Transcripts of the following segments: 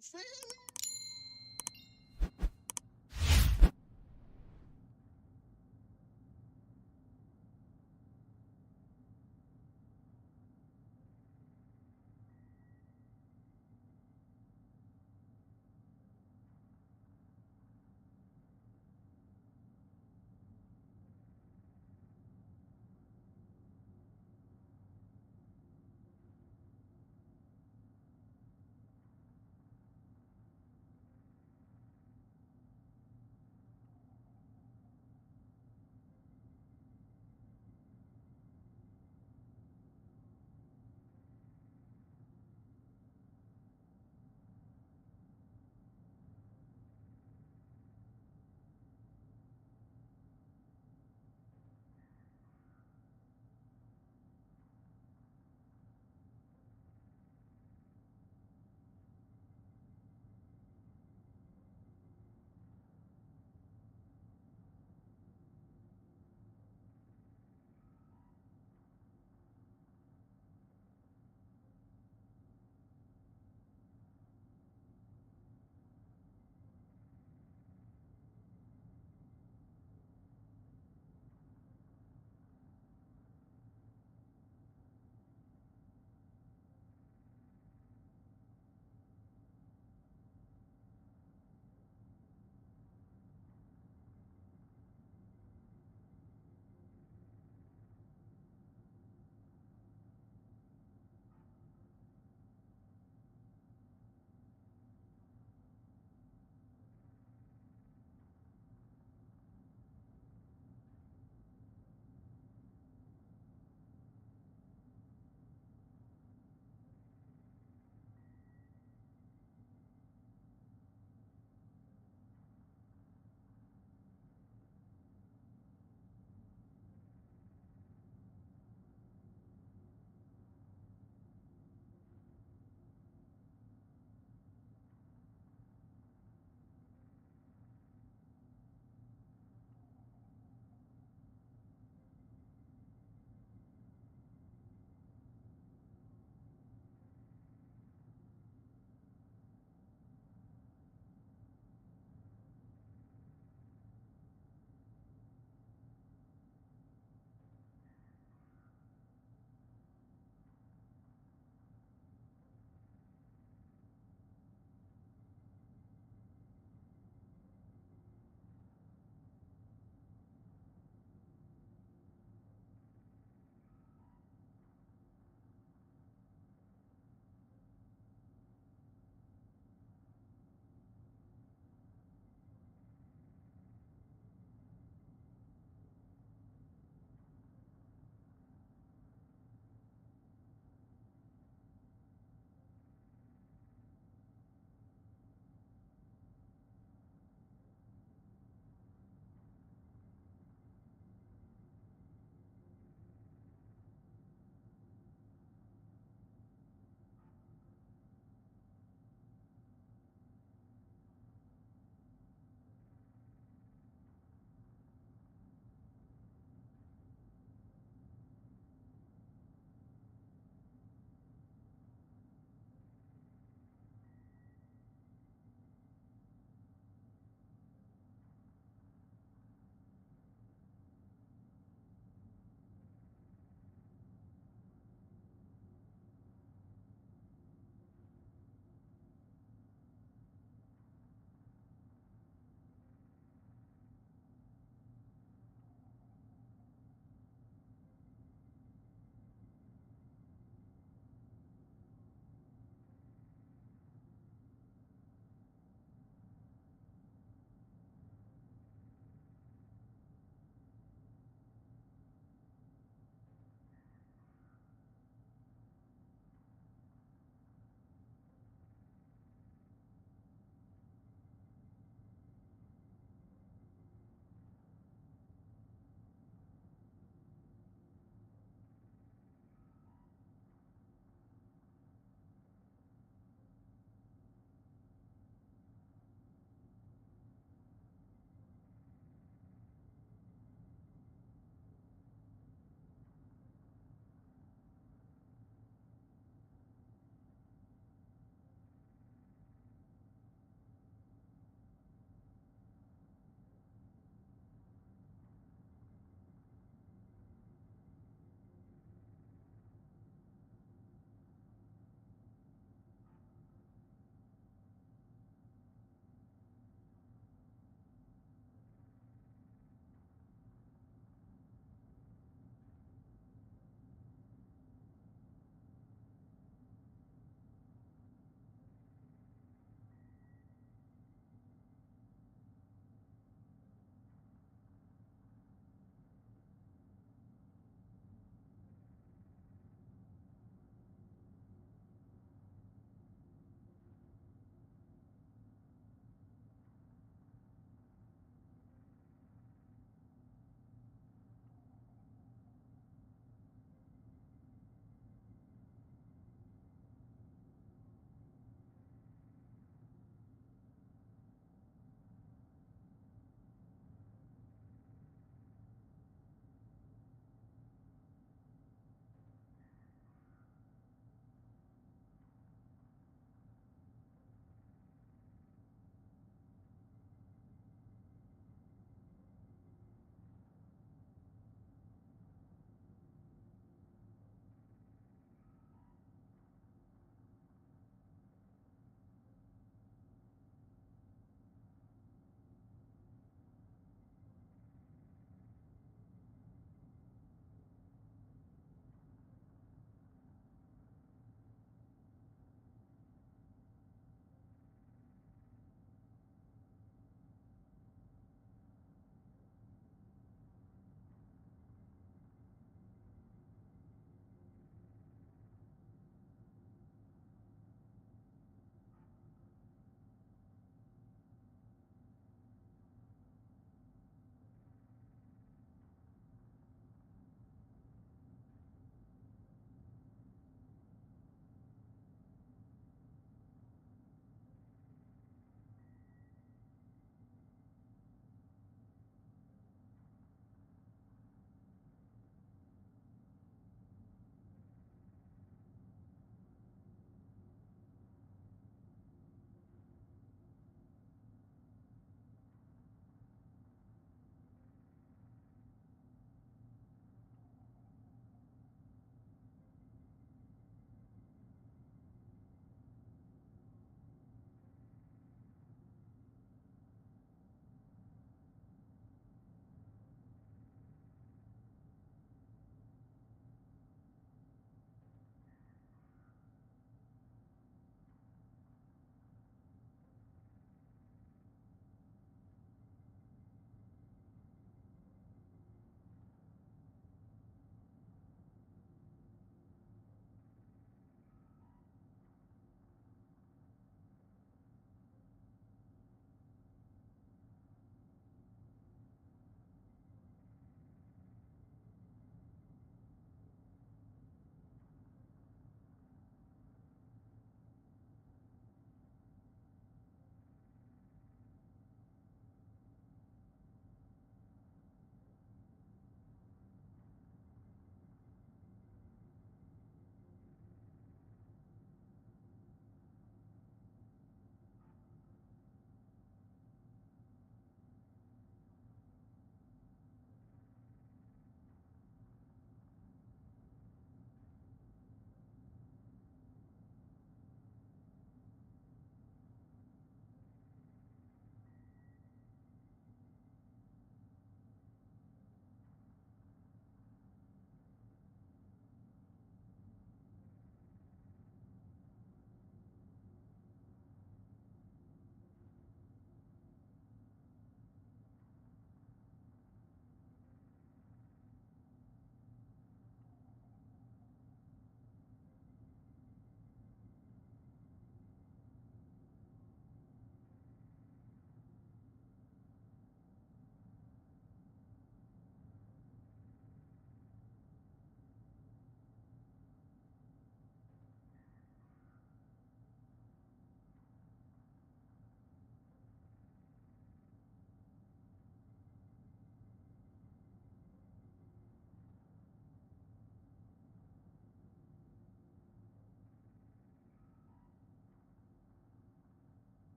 Feel me?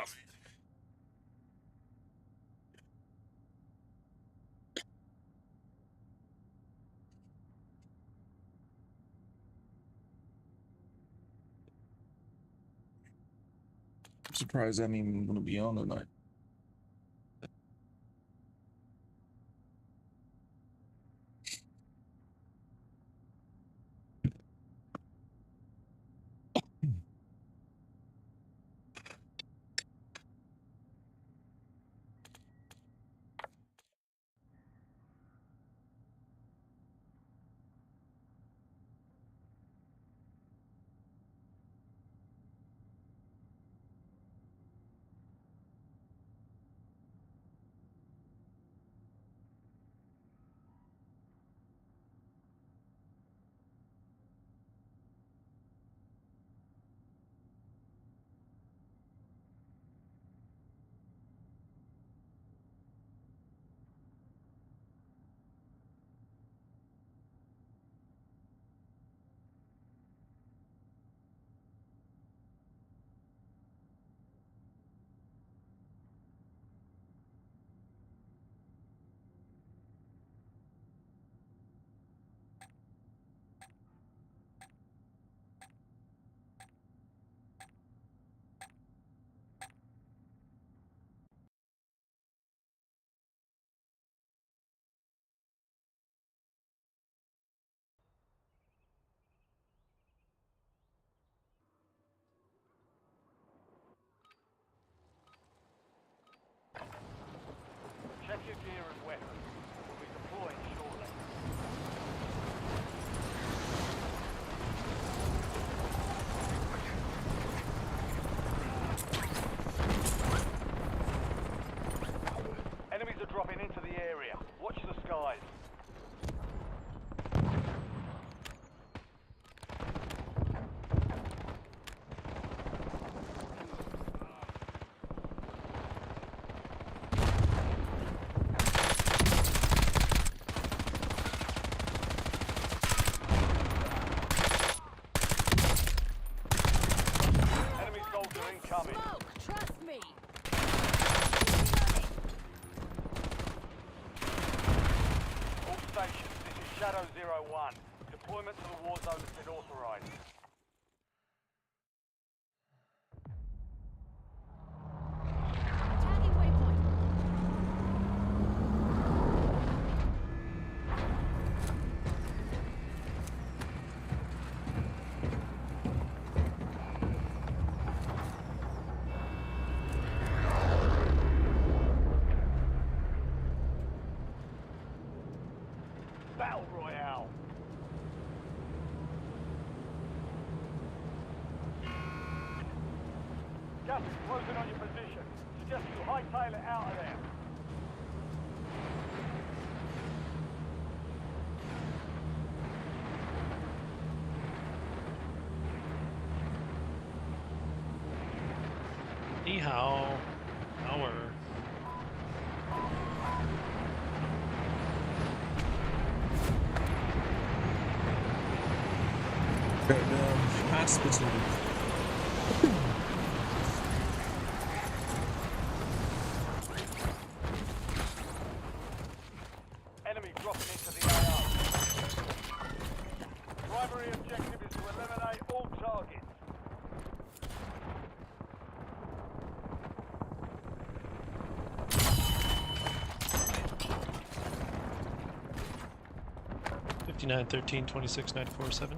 I'm surprised I'm even gonna be on tonight. Check your gear and weapons. We'll be deploying shortly. Enemies are dropping into the area. Watch the skies. Enemy soldier incoming. Smoke, trust me. All stations, this is Shadow 01. Deployment to the war zone has been authorized. Tagging waypoint. Battle Royale. Gas is closing on your position. Suggest you hightail it out of there. Ni hao. Hour. Hospital. Enemy dropping into the AR. Primary objective is to eliminate all targets. $59, $13, $26, $94, $7.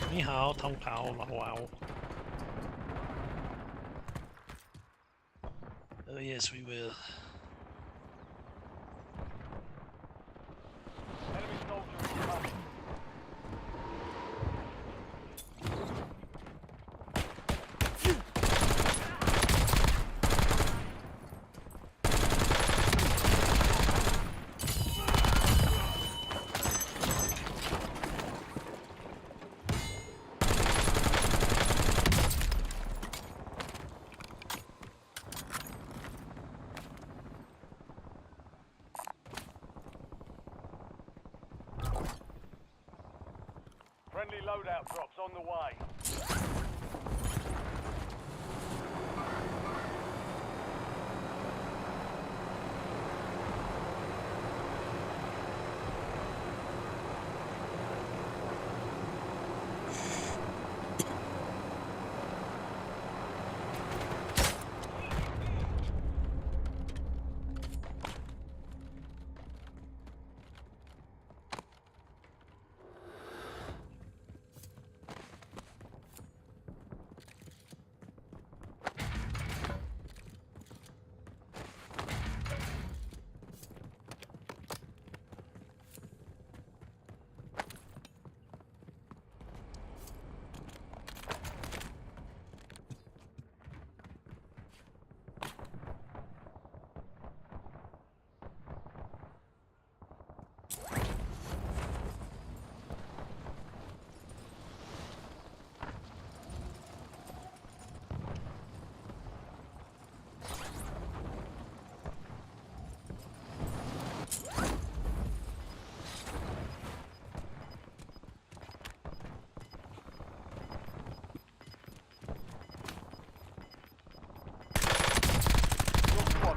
Ni hao, tong pao, lao wow. Oh yes, we will. Enemy soldier incoming. Friendly loadout drops on the way.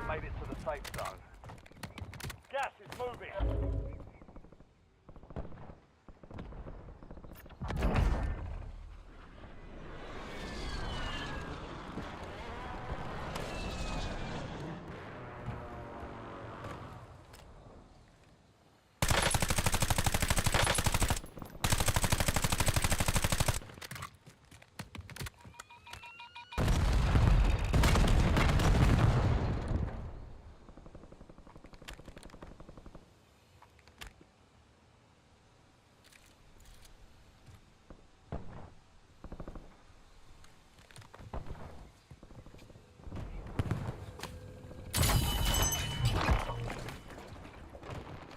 Made it to the safe zone. Gas is moving.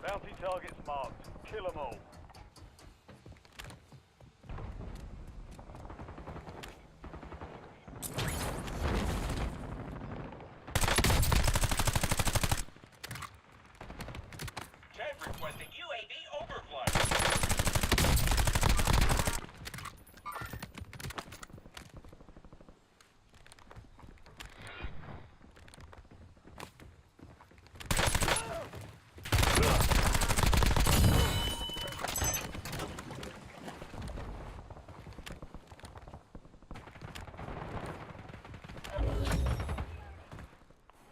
Bounty targets marked. Kill them all. Chat requesting UAV overflight.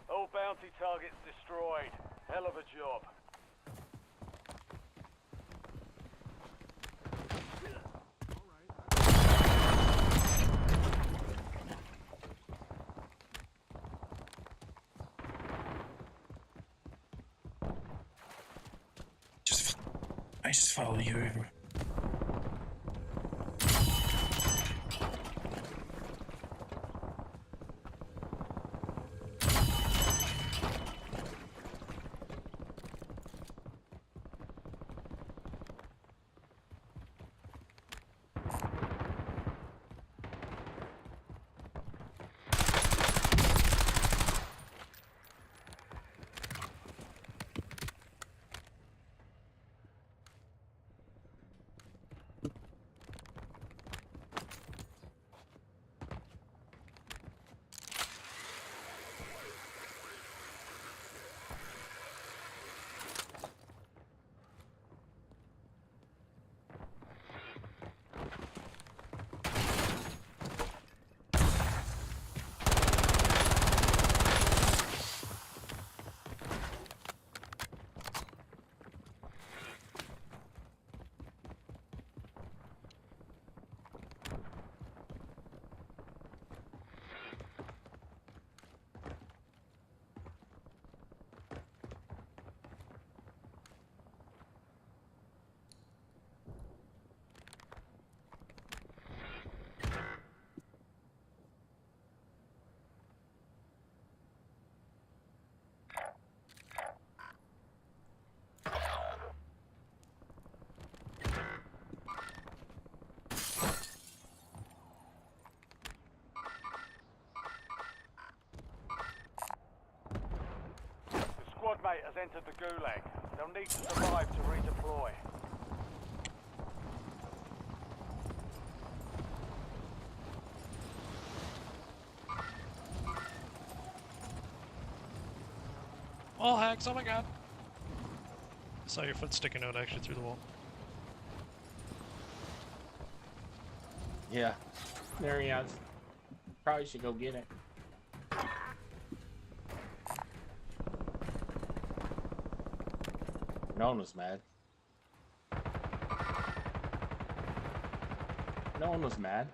All bounty targets destroyed. Hell of a job. I just follow you over. Squad mate has entered the gulag. They'll need to survive to redeploy. Wall hacks, oh my god. I saw your foot sticking out actually through the wall. Yeah. There he is. Probably should go get it. No one was mad. No one was mad.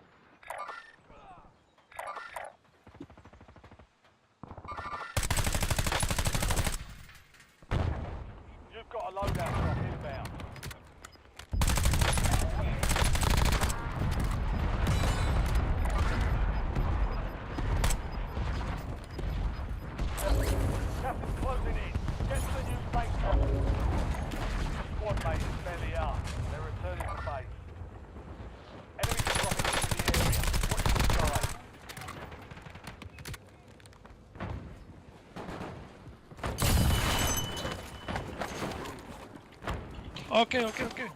You've got a loadout drop inbound. Captain's closing in. Get to the new base zone. Squad mate is barely up. They're returning to base. Enemies are dropping into the area. Watch the sky. Okay, okay, okay.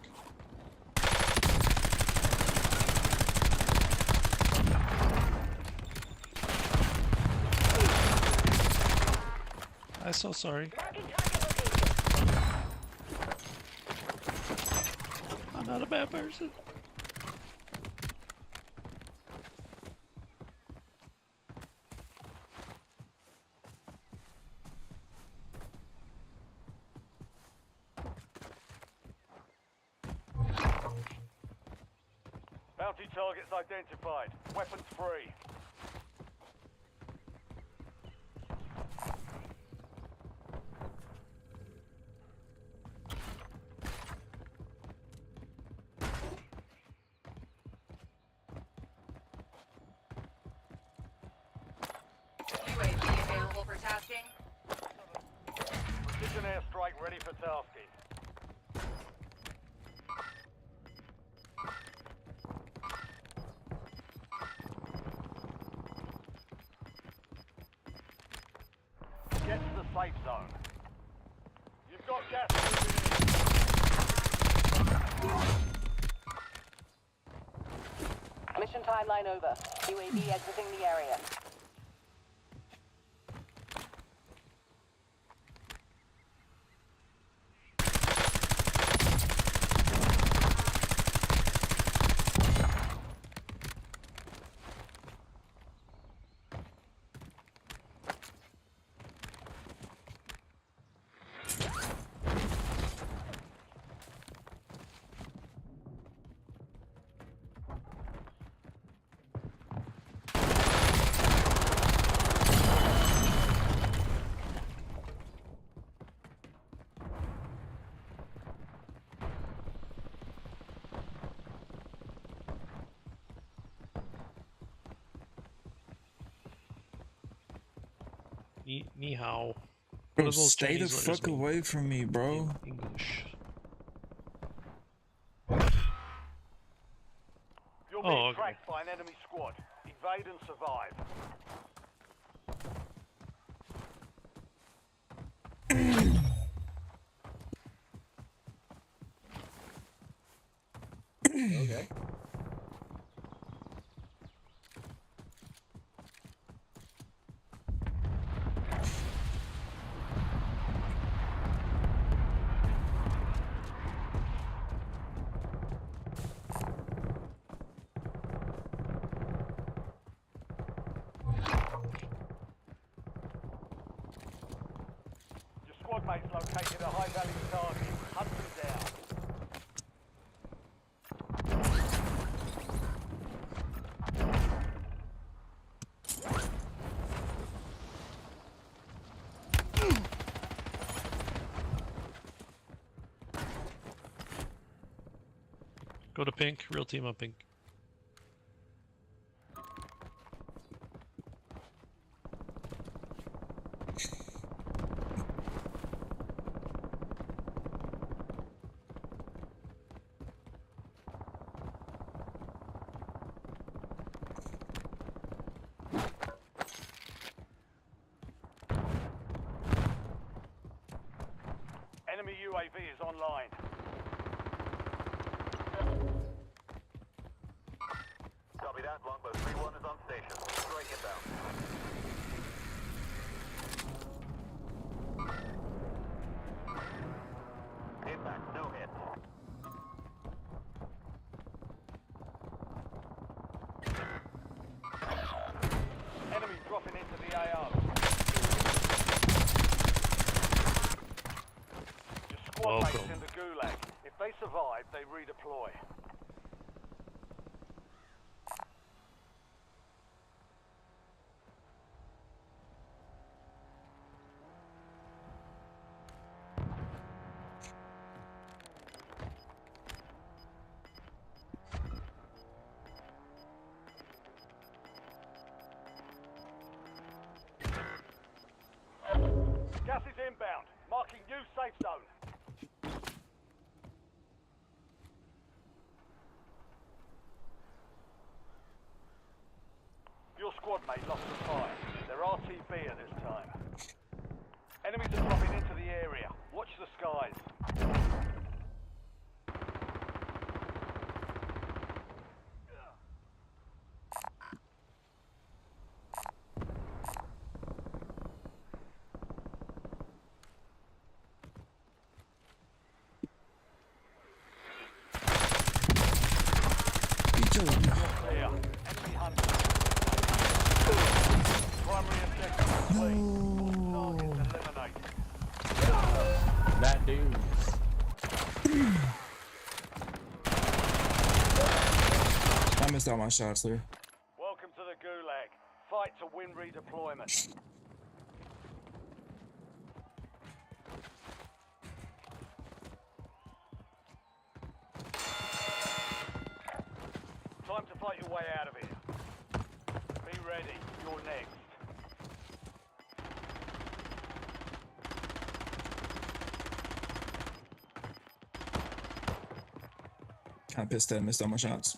I'm so sorry. I'm not a bad person. Bounty targets identified. Weapons free. UAV available for tasking. Precision airstrike ready for tasking. Get to the safe zone. You've got gas moving in. Mission timeline over. UAV exiting the area. Ni hao. Bro, What are those stay the Chinese letters fuck mean away from me, bro. in English? You're Oh, being okay. tracked by an enemy squad. Evade and survive. Okay. Your squad mates located a high-value target. Hunt them down. Go to pink, real team on pink. Enemy UAV is online. Copy that. Longbow 3-1 is on station. Strike inbound. the AO. Your squad mates Welcome. in the gulag. If they survive, they redeploy. Gas is inbound, marking new safe zone. Your squad mate lost the fire. They're RTB at this time. Enemies are dropping into the area. Watch the skies. Clear. Enemy hunter. Primary objective complete. All targets eliminated. That dude. I missed all my shots there. Welcome to the gulag. Fight to win redeployment. Time to fight your way out of here. Be ready. You're next. Kinda pissed that I missed all my shots.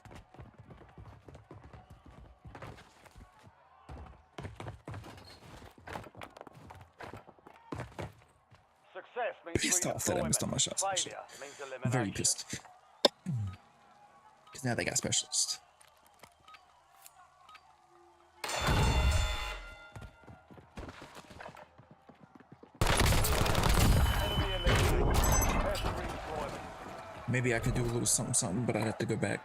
Success means Pissed off that I missed all my shots, actually. Failure means elimination. Very pissed. Because now they got specialists. Enemy eliminated. Prepare for redeployment. Maybe I could do a little something, but I'd have to go back.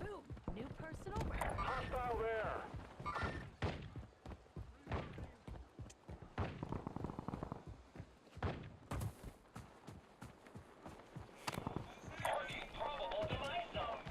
Boom! New personal record. Hostile there. Marking probable demise zone.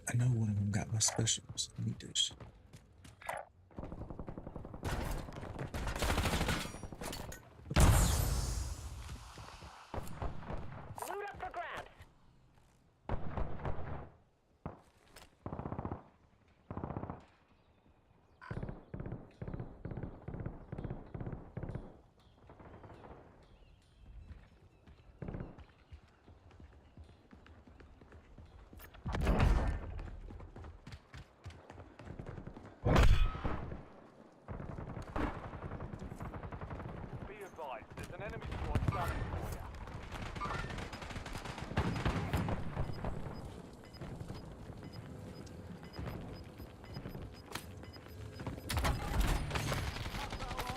I know one of them got my specials. I need this. Loot up for grabs. Be advised, there's an enemy squad gunning for you.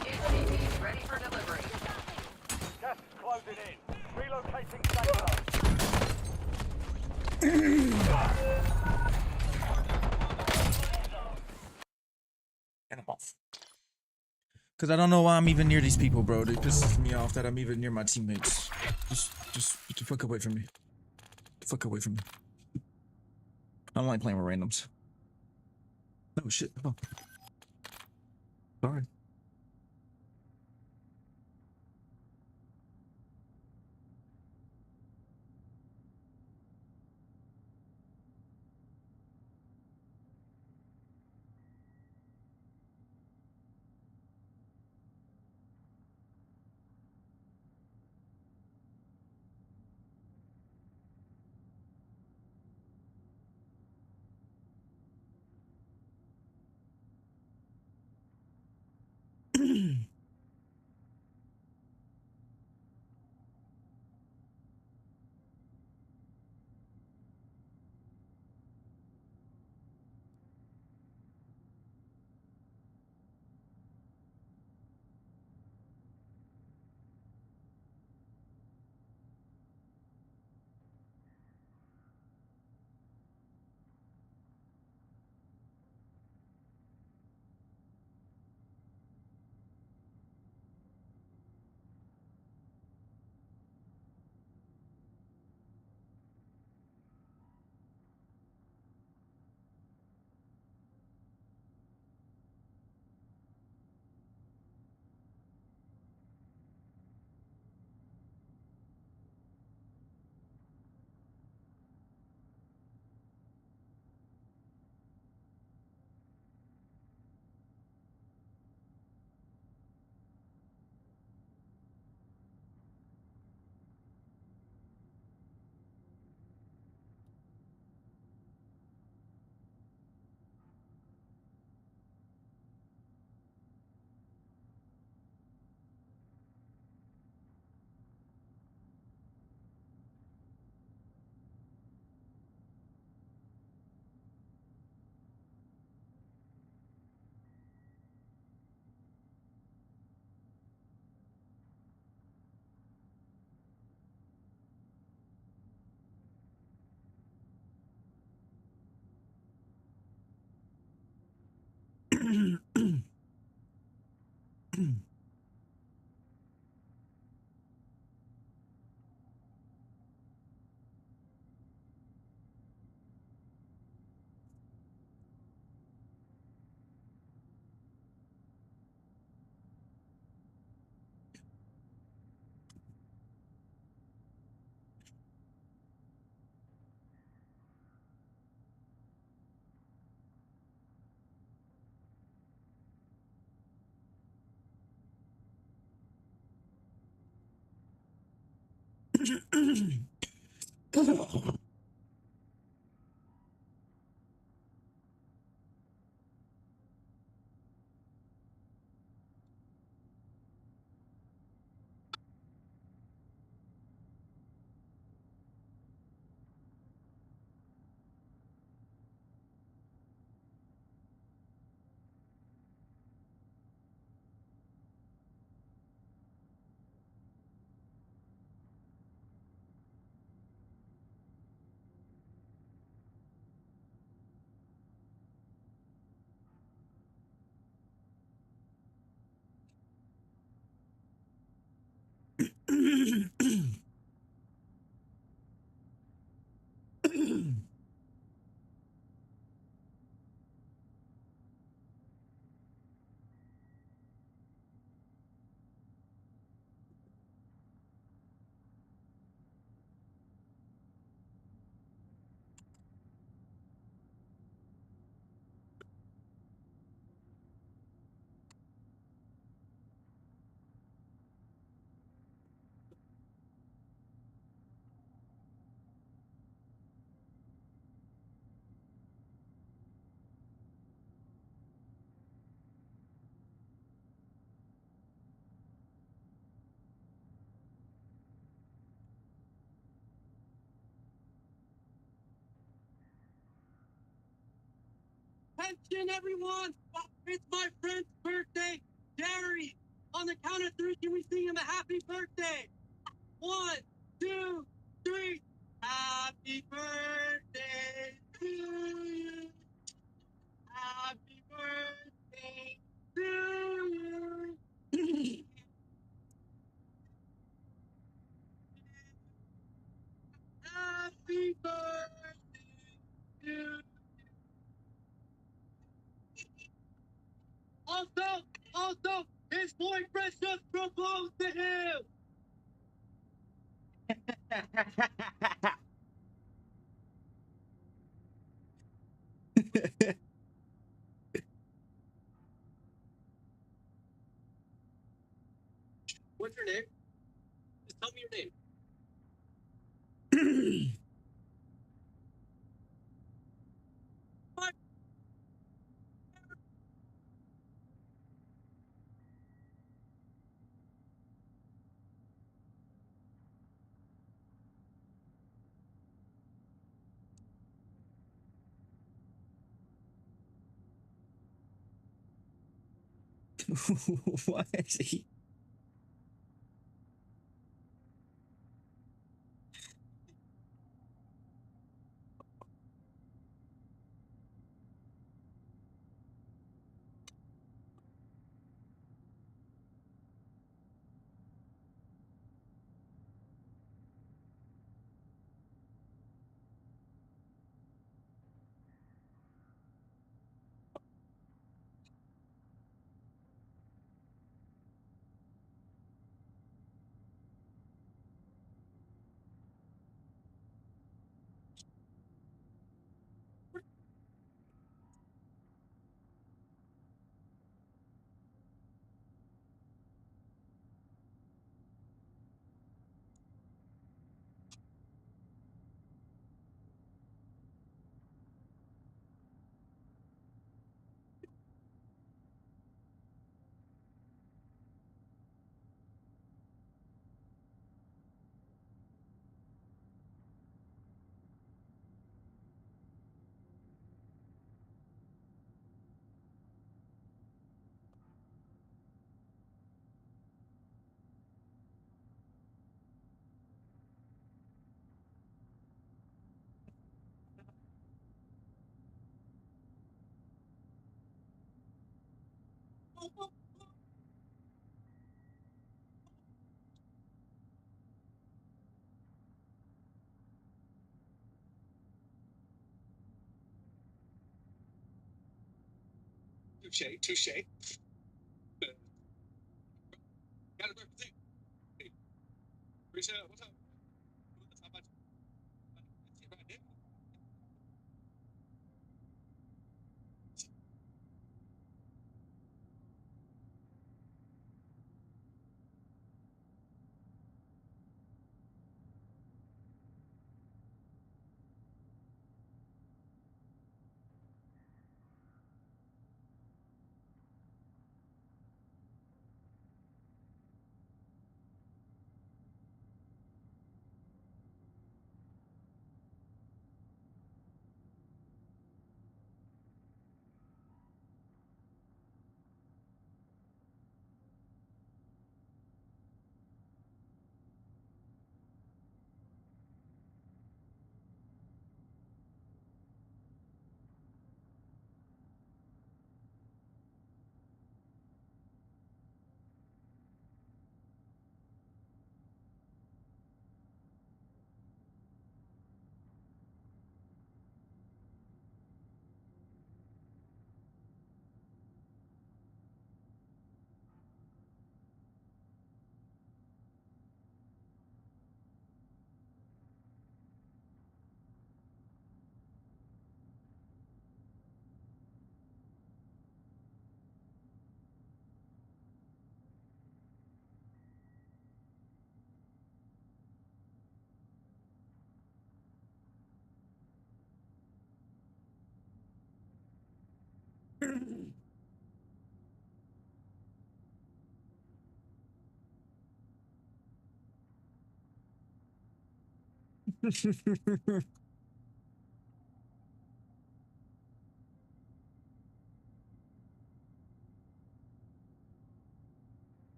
HVT ready for delivery. Gas is closing in. Relocating safe zone. And I'm off. Because I don't know why I'm even near these people, bro. It pisses me off that I'm even near my teammates. Just get the fuck away from me. Get the fuck away from me. I don't like playing with randoms. Oh shit. Oh. Sorry. Attention, everyone! It's my friend's birthday, Jerry! On the count of three, can we sing him a happy birthday? 1, 2, 3. Happy birthday to you. Happy birthday to you. Happy birthday to you. boyfriend just proposed to him. What's your name? Just tell me your name. Why is he? Touche, touche. Gotta represent. Hey, Risha, what's up? How about you? Right there.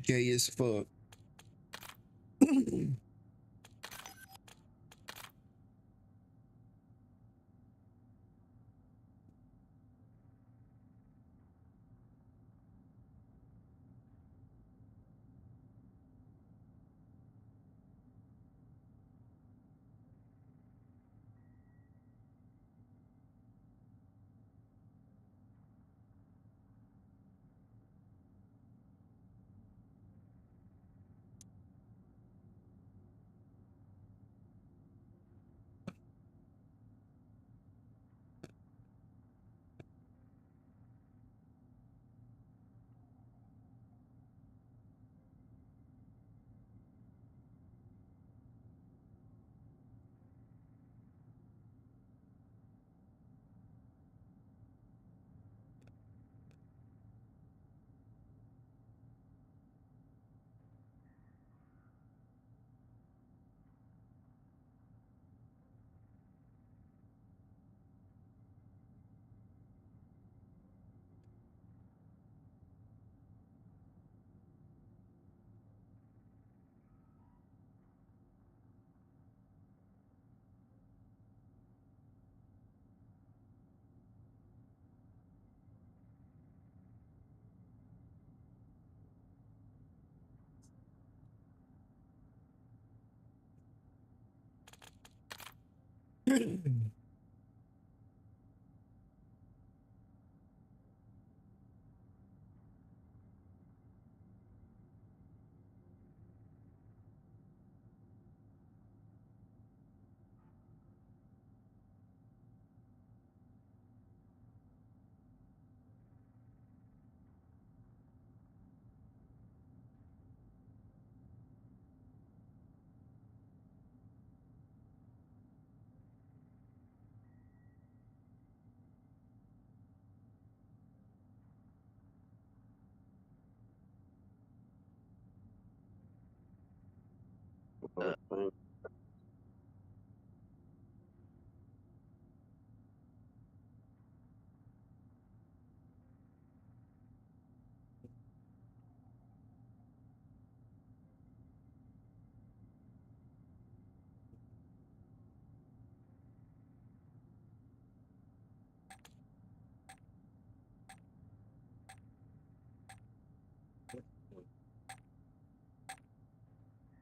Gay as fuck.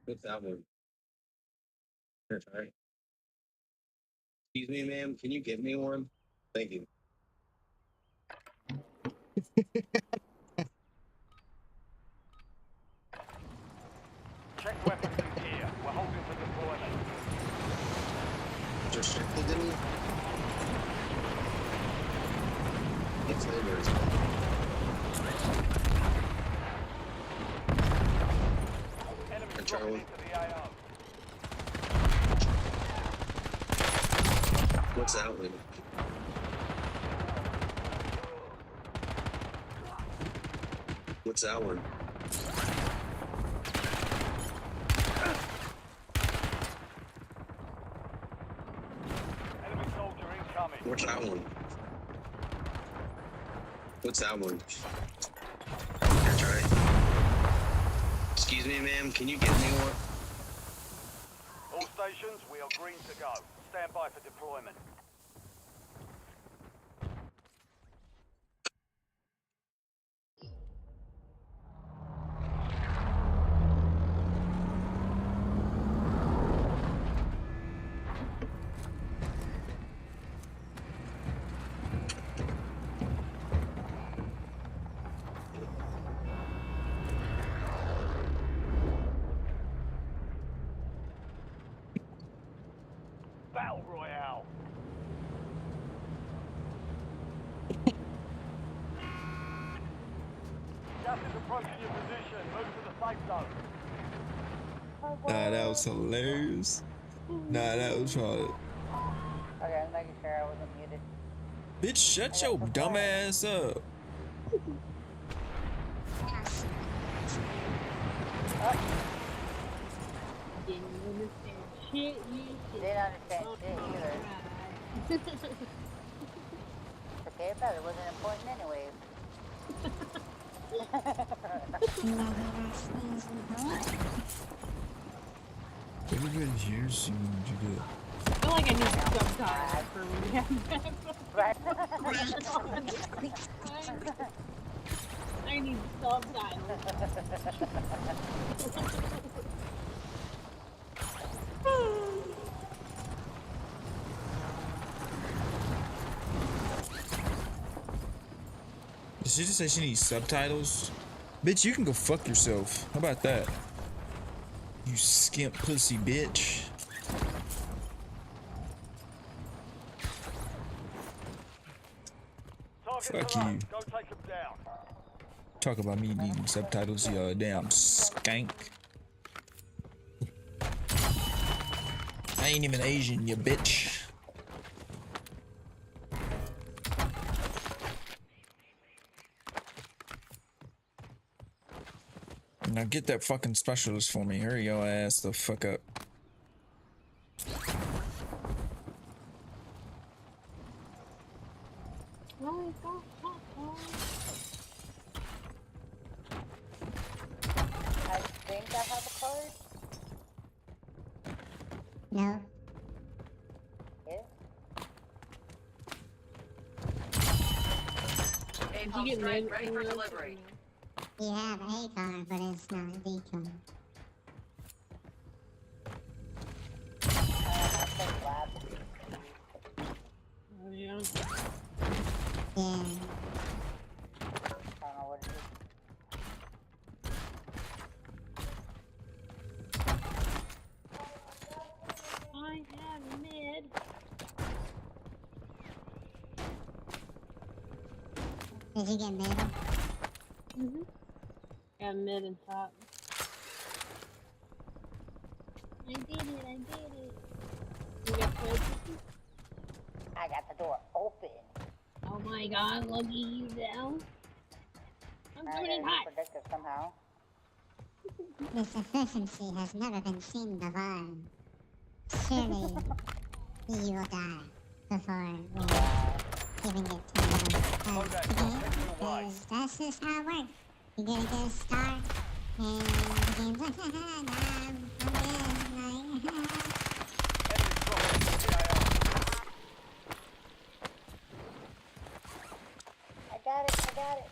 What's that one? That's all right. Excuse me, ma'am. Can you give me one? Thank you. Check weapons and gear. We're holding for deployment. Restricted to me? It's labor. Enemy Control. dropping into the AO. What's that one? What's that one? Enemy soldier incoming. What's that one? What's that one? That's right. Excuse me, ma'am. Can you give me one? All stations, we are green to go. Stand by for deployment. Battle Royale. Gas is approaching your position. Move to the safe zone. Nah, that was hilarious. Nah, that was probably. Okay, I'm making sure I wasn't muted. Bitch, shut your dumb ass up. Didn't understand shit, you Didn't understand shit either. Okay, but it wasn't important anyways. Everybody here seems to do I feel like I need subtitles for when we have that. Right. I need subtitles. Did she just say she needs subtitles? Bitch, you can go fuck yourself. How about that? You skimp pussy bitch. Fuck you. Go take them down. Talk about me needing subtitles, you damn skank. I ain't even Asian, you bitch. Now get that fucking specialist for me. Hurry your ass the fuck up. I think I have a card. No. Yes. Napalm strike ready for delivery. You have a card, but it's not a D card. I think lab. Oh, yeah. Yeah. I don't know what it is. I have mid. Did you get mid? Mm-hmm. Got mid and top. I did it, I did it. You got close? I got the door open. Oh my god, look at you now. I'm I coming in gotta hot. be predictive somehow. This efficiency has never been seen before. Surely he will die before we even get to the game. Because that's just how it works. You gotta get a start, and the game's like, I'm good, I got it, I got it.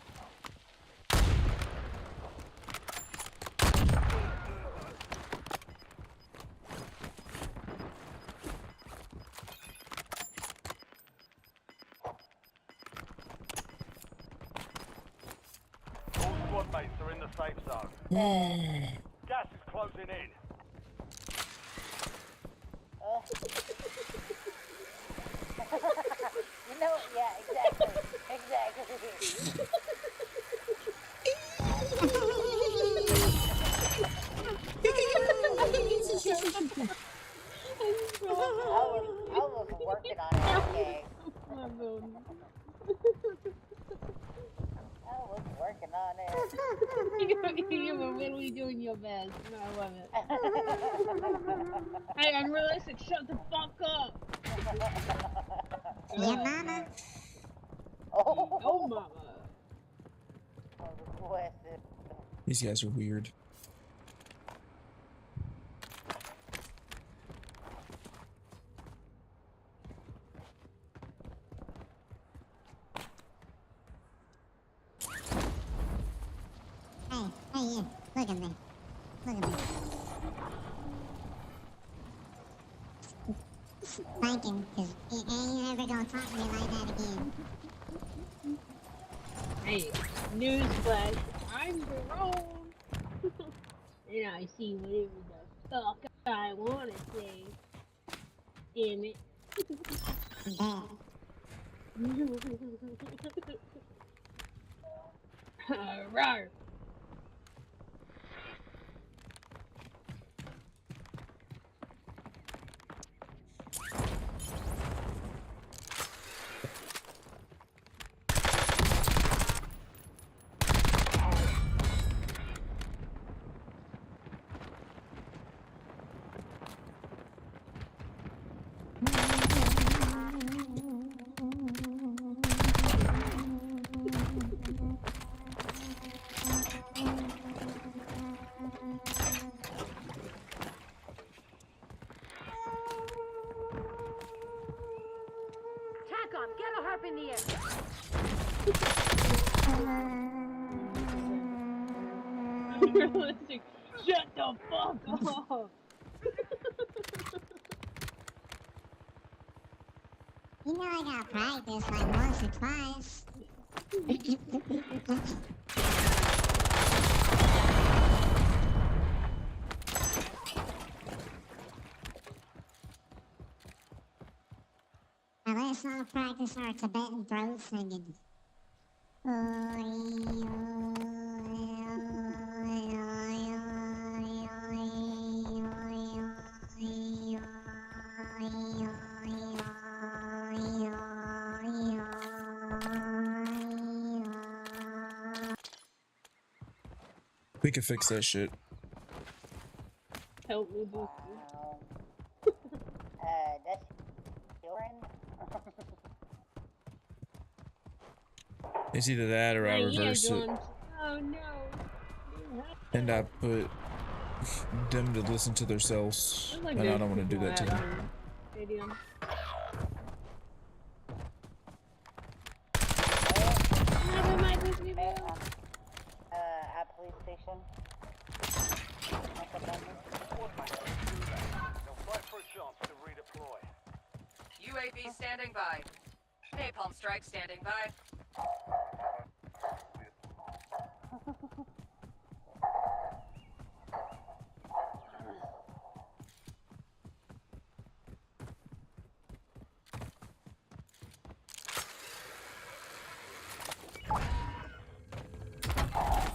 All squad mates are in the safe zone. Gas is closing in. You know, yeah, exactly. Exactly. I was working on it, okay. I was working on it. You were really doing your best. No, I love it. Hey, unrealistic, shut the fuck up. yeah, mama. Oh, mama. Requested. These guys are weird. Hey, you. Look at me. Look at me. Thank him, because he ain't ever gonna talk to me like that again. Hey, newsflash, I'm grown. And I see whatever the fuck I wanna say. Damn it. Rawr. Recon, get a harp in the air. Unrealistic. Shut the fuck up. You know I got practice like once or twice. Now let's all practice our Tibetan throat singing. We can fix that shit. Help me, Booster. Wow. That's children. It's either that or I reverse it. Oh no. And I put them to listen to themselves. Like And I don't want to do that to them. Stadium. At police station. They'll fight for a chance to redeploy. UAV standing by. Napalm strike standing by.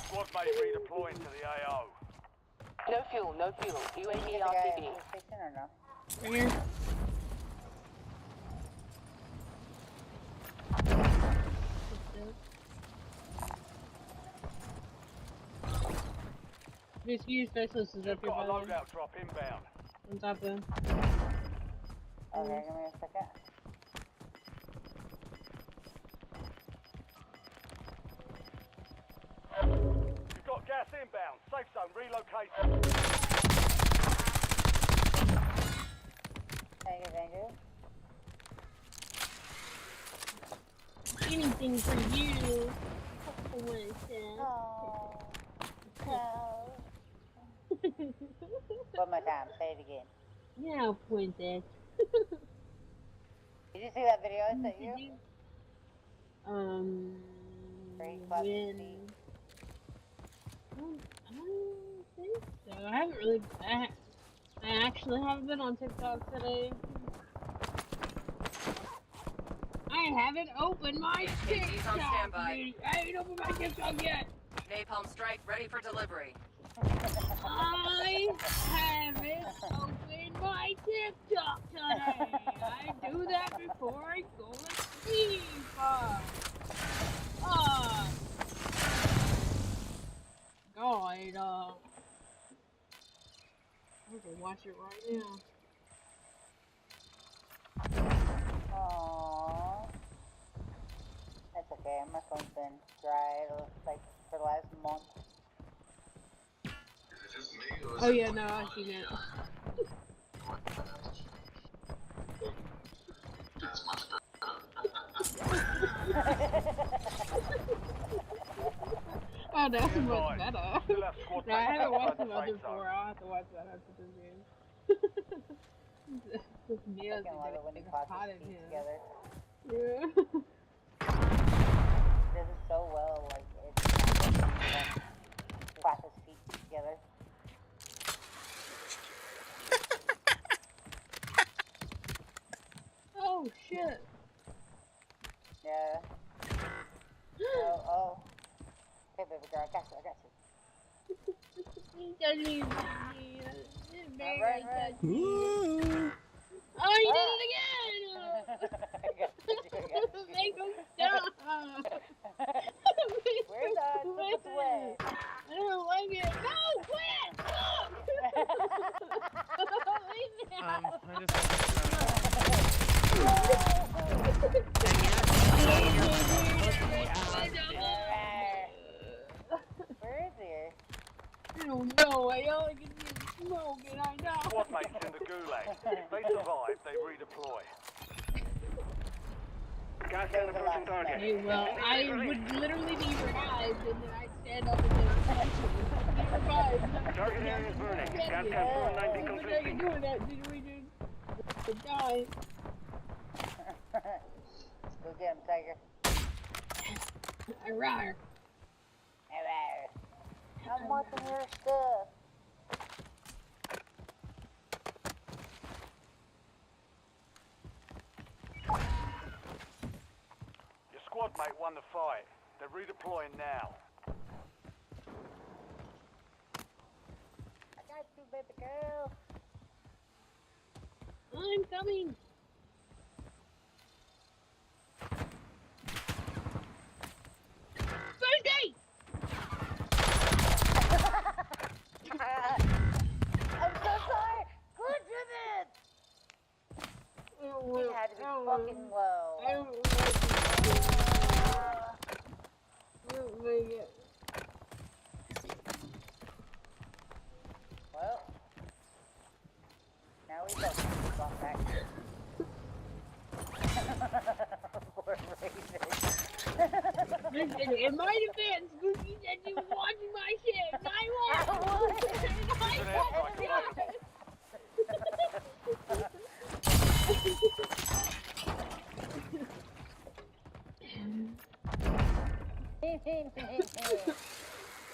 Squad mate redeploying to the AO. No fuel, no fuel. UAV Station or no? Right here. This huge specialist is up You've here, got by a the way. loadout drop inbound. On top of him. Okay, give me a second. You've got gas inbound. Safe zone relocated. Thank you. Anything for you. What's that? Oh. No. One more time, say it again. Yeah, princess. Did you see that video I sent you? When... I don't think so. I haven't really... I actually haven't been on TikTok today. I haven't opened my HKD's on TikTok. standby. I ain't opened my TikTok yet. Napalm strike ready for delivery. I haven't opened my TikTok today. I do that before I go to sleep. God. I can watch it right now. Aww. That's okay, my phone's been dry like for the last month. Oh yeah, no, I've seen it. Oh, that's much better. No, I haven't watched the other before. I'll have to watch that after this game. This meal is getting hot in here. Together. Yeah. Does it so well, like it's clap his feet together. Oh shit. Yeah. Oh. Okay, baby girl, I got you. He doesn't even Right. Ooh. Oh, you did it again! Make him stop! We're done. Put it away. I don't like it. No, quit! Stop! Leave me out. Where is he? I don't know. I only can see smoke and I know. Squad mates in the gulag. If they survive, they redeploy. Gas There can was a lot approaching of target. smoke. Okay, well, I would literally be revived, and then I'd stand up and then I'd punch you. Be revived. Target area is burning. Gas can What 490 the heck are you completing. doing that? Did we just die? Go get him, Tiger. Arrgh. Alright. I'm watching your stuff. Your squad mate won the fight. They're redeploying now. I got you, baby girl. I'm coming. Thursday! I'm so sorry. Good goodness. He had to be fucking low. I don't like it. I don't like it. Well, now we both gone back. Poor Ryzen. Listen, in my defense, Gookie said she was watching my shit, and I was.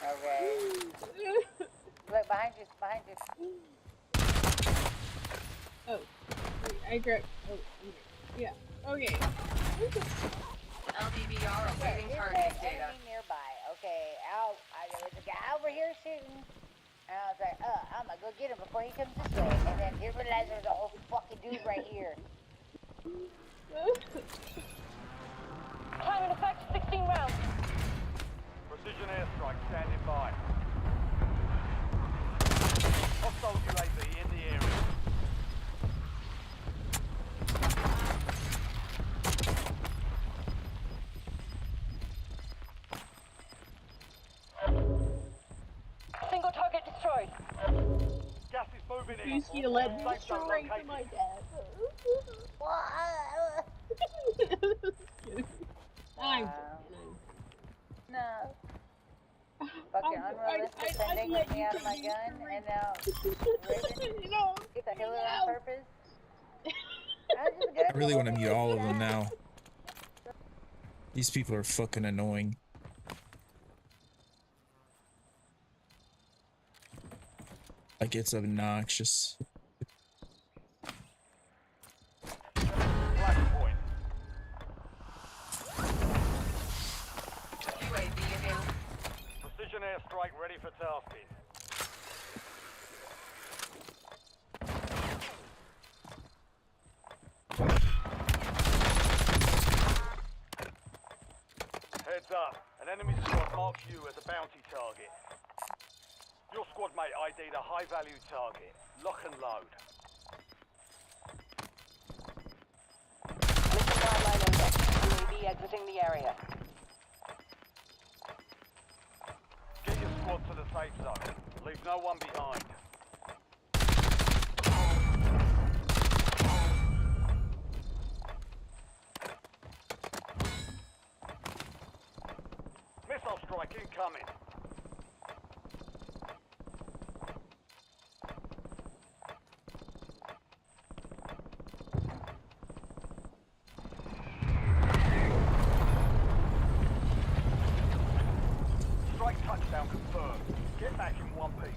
Okay. Look, behind you, behind you. Oh, I grabbed. Oh, yeah. Okay. LDVR Okay, awaiting is target there data. enemy nearby? Okay, there was a guy over here shooting. And I was like, I'm gonna go get him before he comes this way. And then didn't realize there was a whole fucking dude right here. Time in effect, 16 rounds. Precision airstrike standing by. Hostile UAV in the area. Single target destroyed. Gas is moving in. Gookie let me Safe zone straight to located. my dad. I'm kidding. No. Fucking unrealistic. That nigga took me out of my gun, and now Raven You know, get the killer on purpose. I really want to mute all of them now. These people are fucking annoying. Like, it's obnoxious. Flashpoint. UAV available. Precision airstrike ready for tasking. Heads up. An enemy squad marks you as a bounty target. Your squad mate ID'd a high-value target. Lock and load. Mission timeline over. UAV exiting the area. Get your squad to the safe zone. Leave no one behind. Missile strike incoming. Strike touchdown confirmed. Get back in one piece.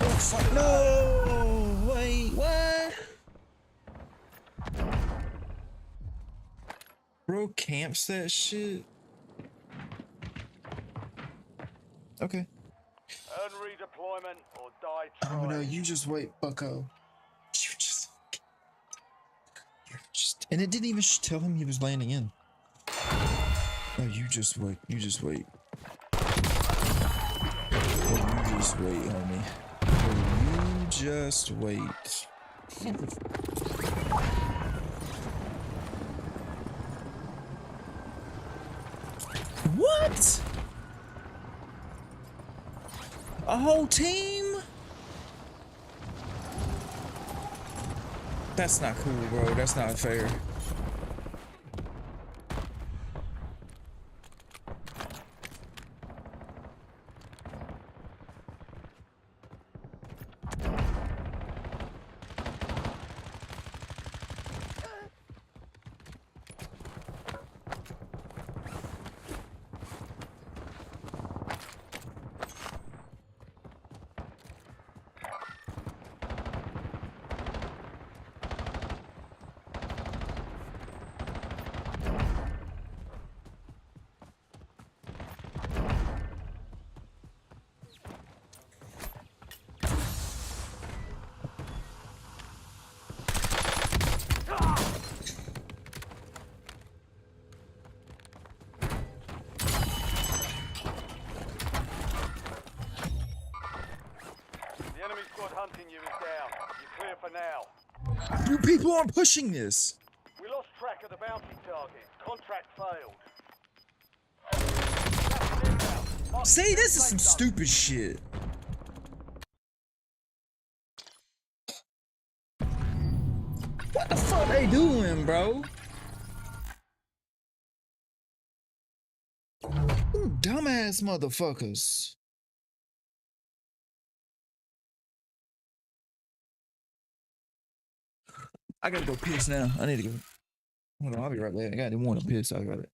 Oh, fuck. No! Wait, what? Bro camps that shit? Okay. Earn redeployment or die Oh trying. no, you just wait, bucko. You just... You're just... And it didn't even tell him he was landing in. No, you just wait. You just wait. Oh, you just wait, homie. just wait. What? A whole team? That's not cool, bro. That's not fair. The enemy squad hunting you is down. You're clear for now. You people aren't pushing this. We lost track of the bounty target. Contract failed. See, this is some stupid shit. What the fuck they doing, bro? Them dumbass motherfuckers. I gotta go piss now. I need to go. Hold on, I'll be right back. I gotta want to piss. I got it.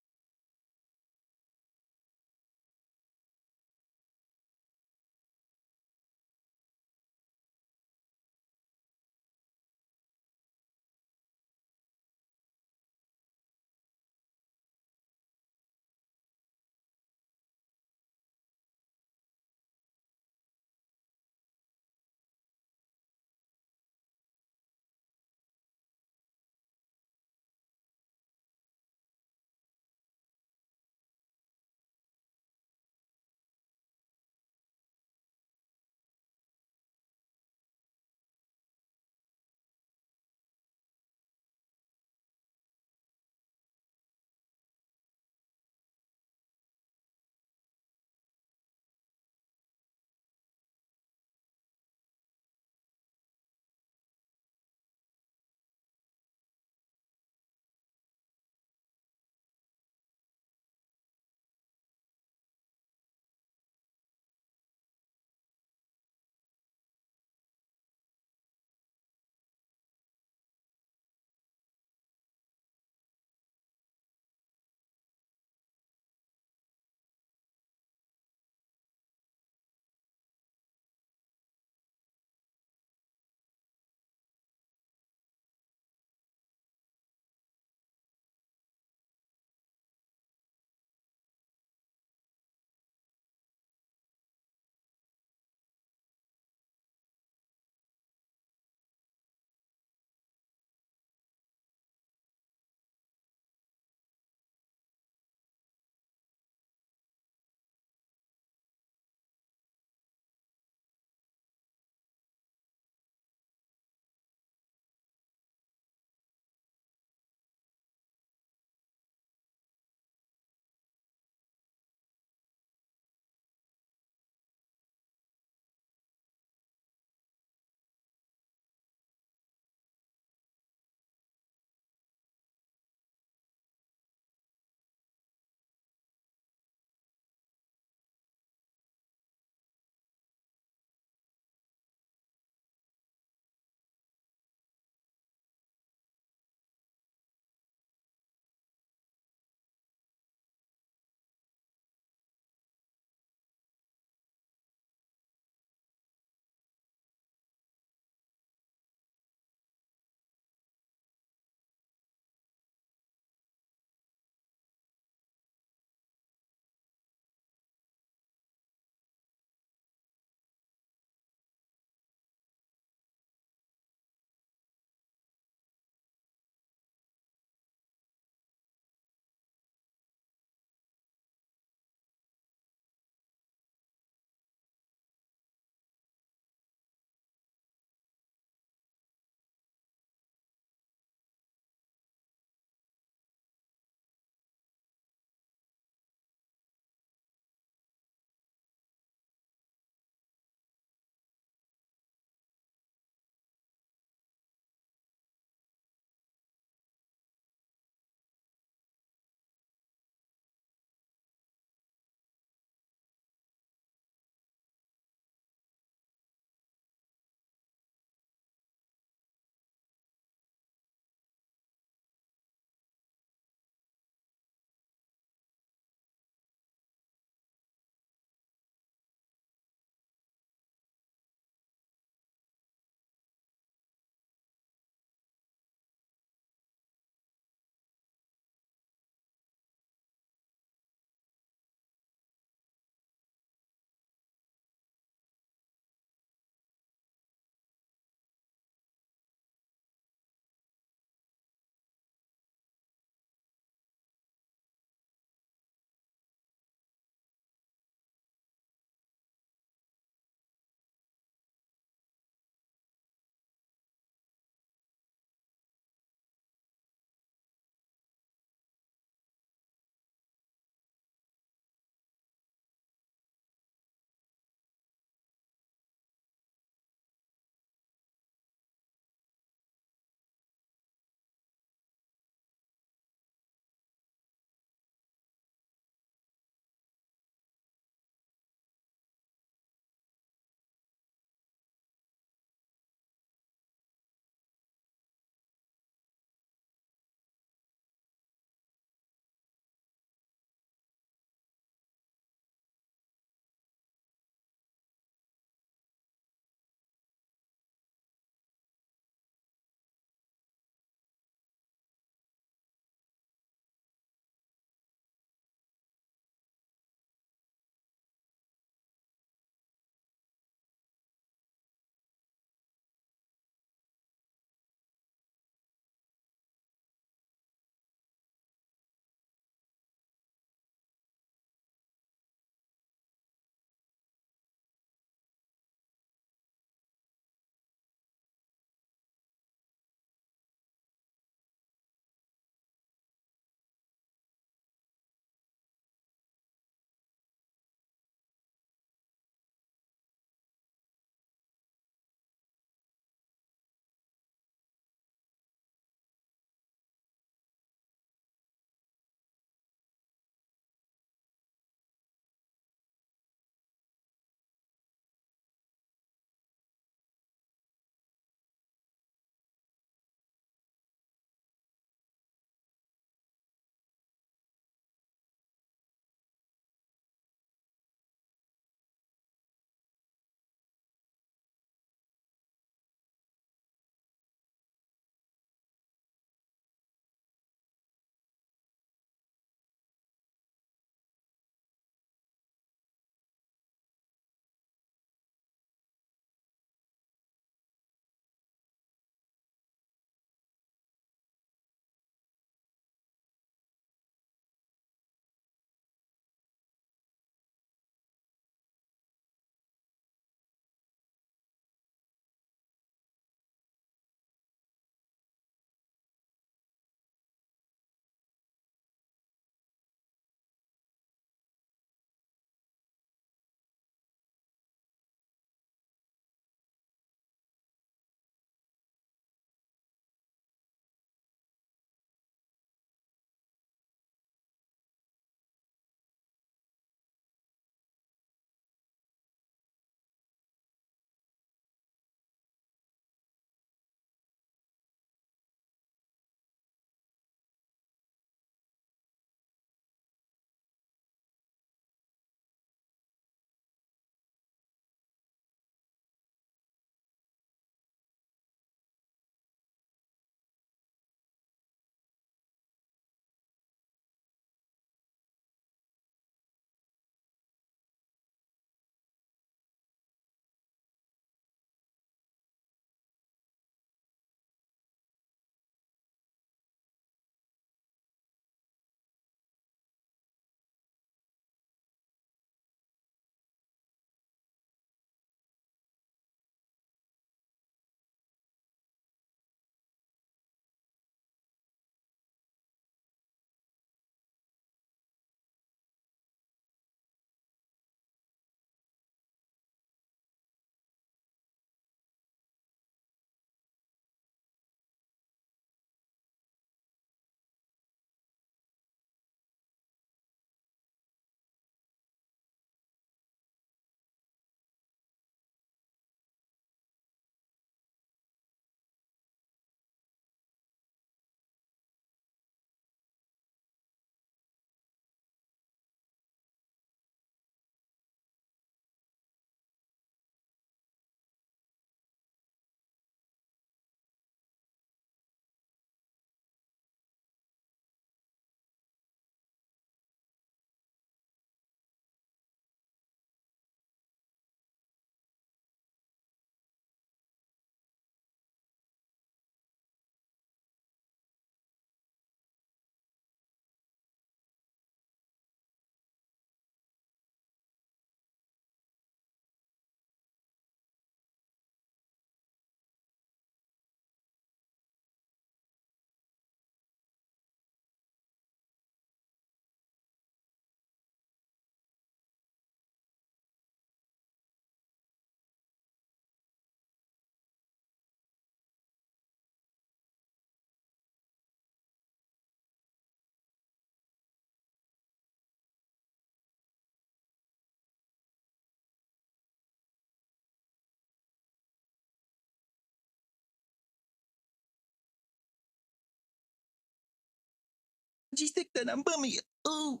bungee stick that I'm bumming. Oh.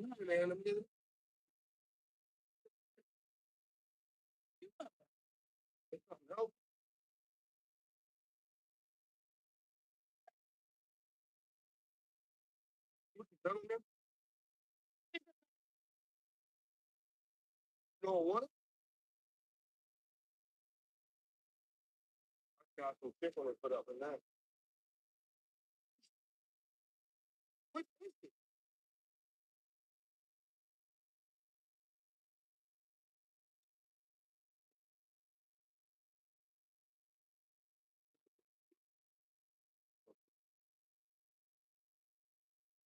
Man, let me get it. No, what you done, man? No what? I got some fish on it put up in that. What is it?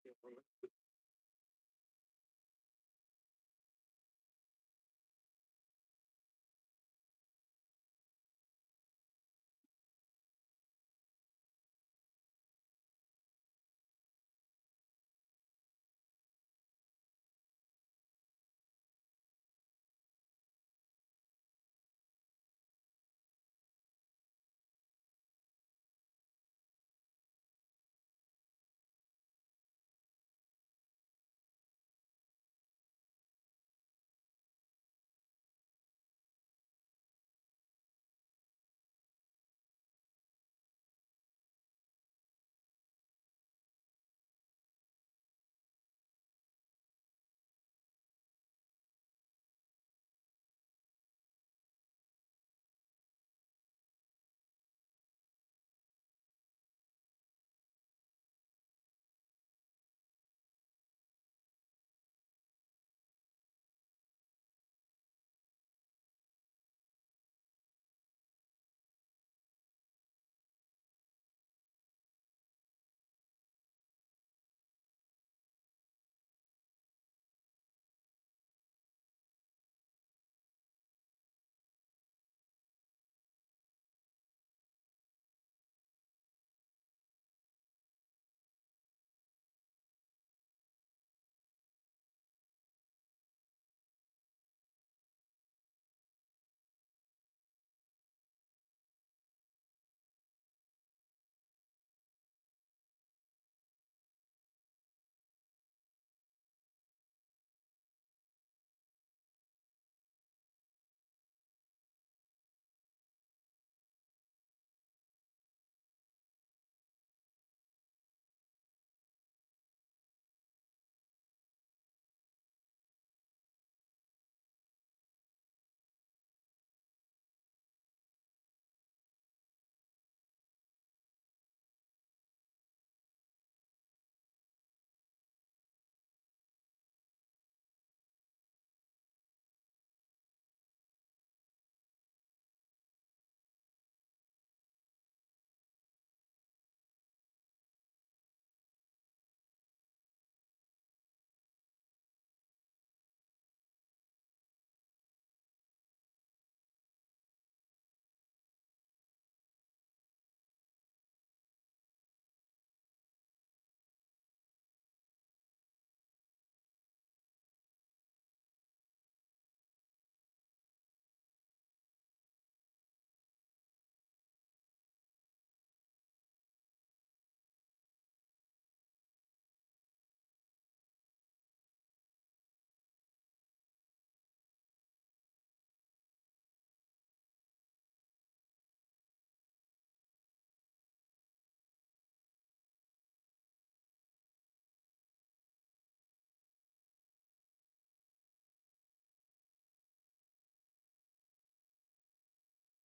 Yeah, from it.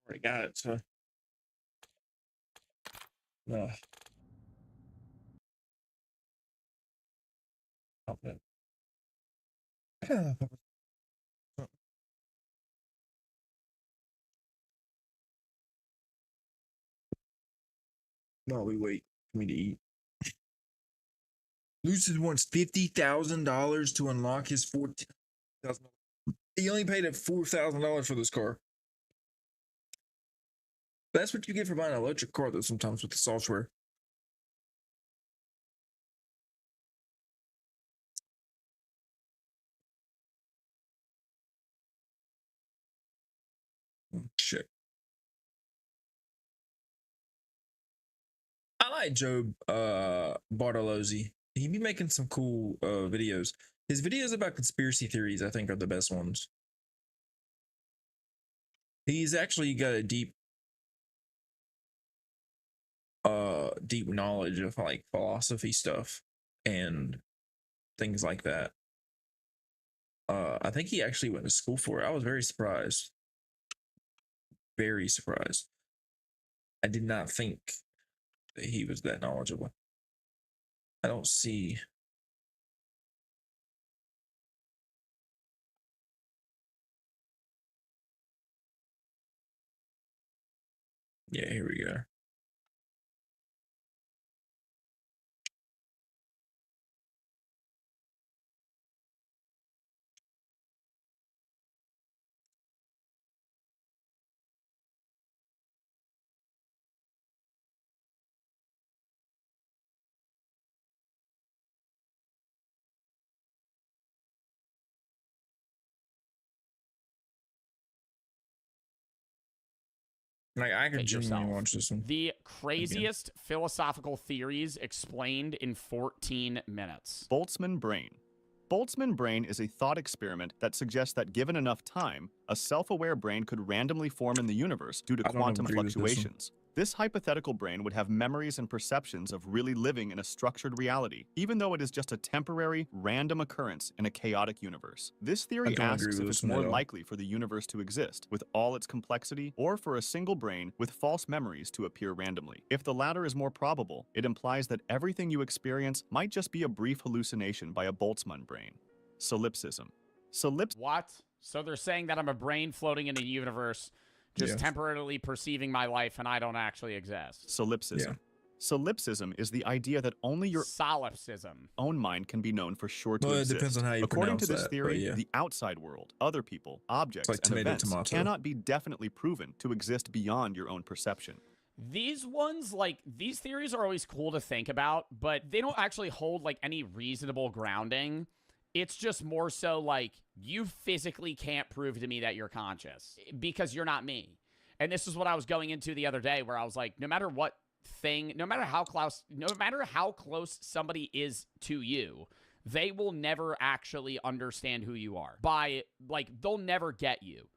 Already got it, so. No. No, we wait for me to eat. Lucid wants $50,000 to unlock his $14,000. He only paid $4,000 for this car. That's what you get for buying an electric car, though, sometimes with the software. Shit. I like Joe Bartolozzi. He be making some cool videos. His videos about conspiracy theories, I think, are the best ones. He's actually got a deep knowledge of like philosophy stuff and things like that. I think he actually went to school for it. I was very surprised. Very surprised. I did not think that he was that knowledgeable. I don't see. Yeah, here we go. Like, I could genuinely watch this one. The craziest philosophical theories explained in 14 minutes. Boltzmann brain. Boltzmann brain is a thought experiment that suggests that given enough time, a self-aware brain could randomly form in the universe due to quantum fluctuations. This hypothetical brain would have memories and perceptions of really living in a structured reality, even though it is just a temporary, random occurrence in a chaotic universe. This theory asks if it's more likely for the universe to exist, with all its complexity, or for a single brain with false memories to appear randomly. If the latter is more probable, it implies that everything you experience might just be a brief hallucination by a Boltzmann brain. Solipsism. What? So they're saying that I'm a brain floating in a universe, just temporarily perceiving my life, and I don't actually exist. Solipsism. Solipsism is the idea that only your own mind can be known for sure to exist. It depends on how you According to pronounce this that, theory, the outside world, other people, objects, like and tomato, events tomato. cannot be definitely proven to exist beyond your own perception. These ones, like, these theories are always cool to think about, but they don't actually hold, like, any reasonable grounding. It's just more so like, you physically can't prove to me that you're conscious because you're not me. And this is what I was going into the other day, where I was like, no matter what thing, no matter how close somebody is to you, they will never actually understand who you are. They'll never get you.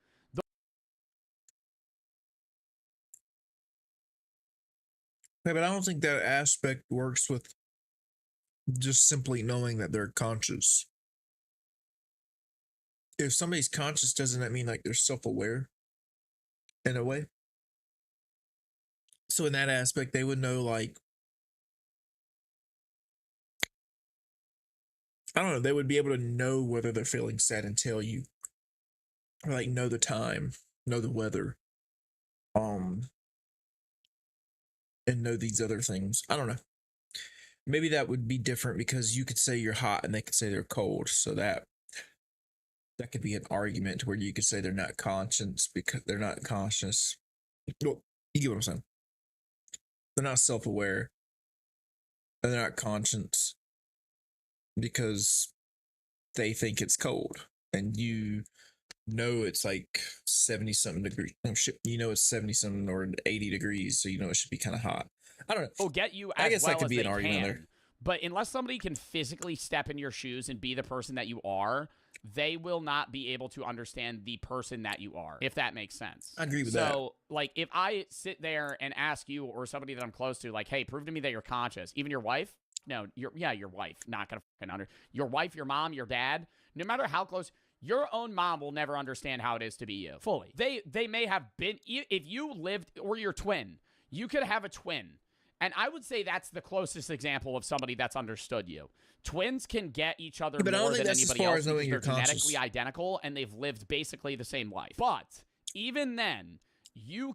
Okay, but I don't think that aspect works with just simply knowing that they're conscious. If somebody's conscious, doesn't that mean like they're self-aware in a way? So in that aspect, they would know, like, I don't know, they would be able to know whether they're feeling sad and tell you, or like know the time, know the weather, and know these other things. I don't know. Maybe that would be different because you could say you're hot and they could say they're cold. So that could be an argument where you could say they're not conscious because they're not conscious. Well, you get what I'm saying. They're not self-aware. And they're not conscious because they think it's cold. And you know it's like 70-something degrees. Oh, shit. You know it's 70-something or 80 degrees, so you know it should be kind of hot. I don't know. Will get you I guess well that could as be an they argument can, there. But unless somebody can physically step in your shoes and be the person that you are, they will not be able to understand the person that you are, if that makes sense. I agree with that. So, like, if I sit there and ask you or somebody that I'm close to, like, hey, prove to me that you're conscious, even your wife, no, your wife, not gonna fucking your wife, your mom, your dad, no matter how close, Your own mom will never understand how it is to be you fully. They may have been, if you lived, or your twin, you could have a twin. And I would say that's the closest example of somebody that's understood you. Twins can get each other more than anybody else because they're genetically identical and they've lived basically the same life. But even then, you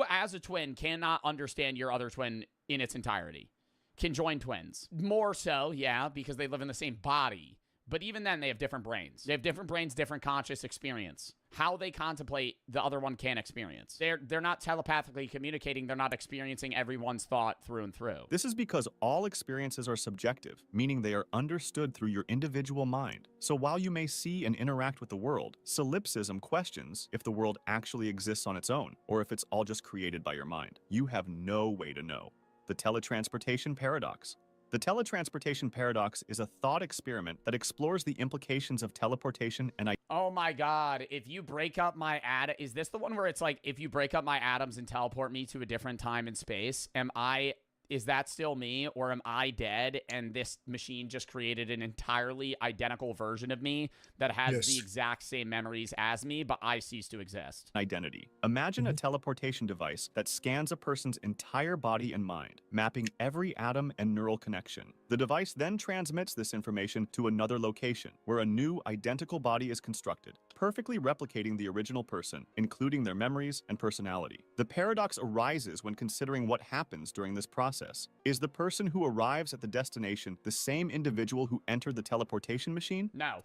as a twin cannot understand your other twin in its entirety. Conjoined twins. More so, yeah, because they live in the same body. But even then, they have different brains. They have different brains, different conscious experience. How they contemplate, the other one can't experience. They're not telepathically communicating. They're not experiencing everyone's thought through and through. This is because all experiences are subjective, meaning they are understood through your individual mind. So while you may see and interact with the world, solipsism questions if the world actually exists on its own, or if it's all just created by your mind. You have no way to know. The teletransportation paradox. The teletransportation paradox is a thought experiment that explores the implications of teleportation and oh my god, if you break up my is this the one where it's like, if you break up my atoms and teleport me to a different time and space, is that still me, or am I dead and this machine just created an entirely identical version of me that has the exact same memories as me, but I cease to exist? Identity. Imagine a teleportation device that scans a person's entire body and mind, mapping every atom and neural connection. The device then transmits this information to another location, where a new identical body is constructed, perfectly replicating the original person, including their memories and personality. The paradox arises when considering what happens during this process. Is the person who arrives at the destination the same individual who entered the teleportation machine? No.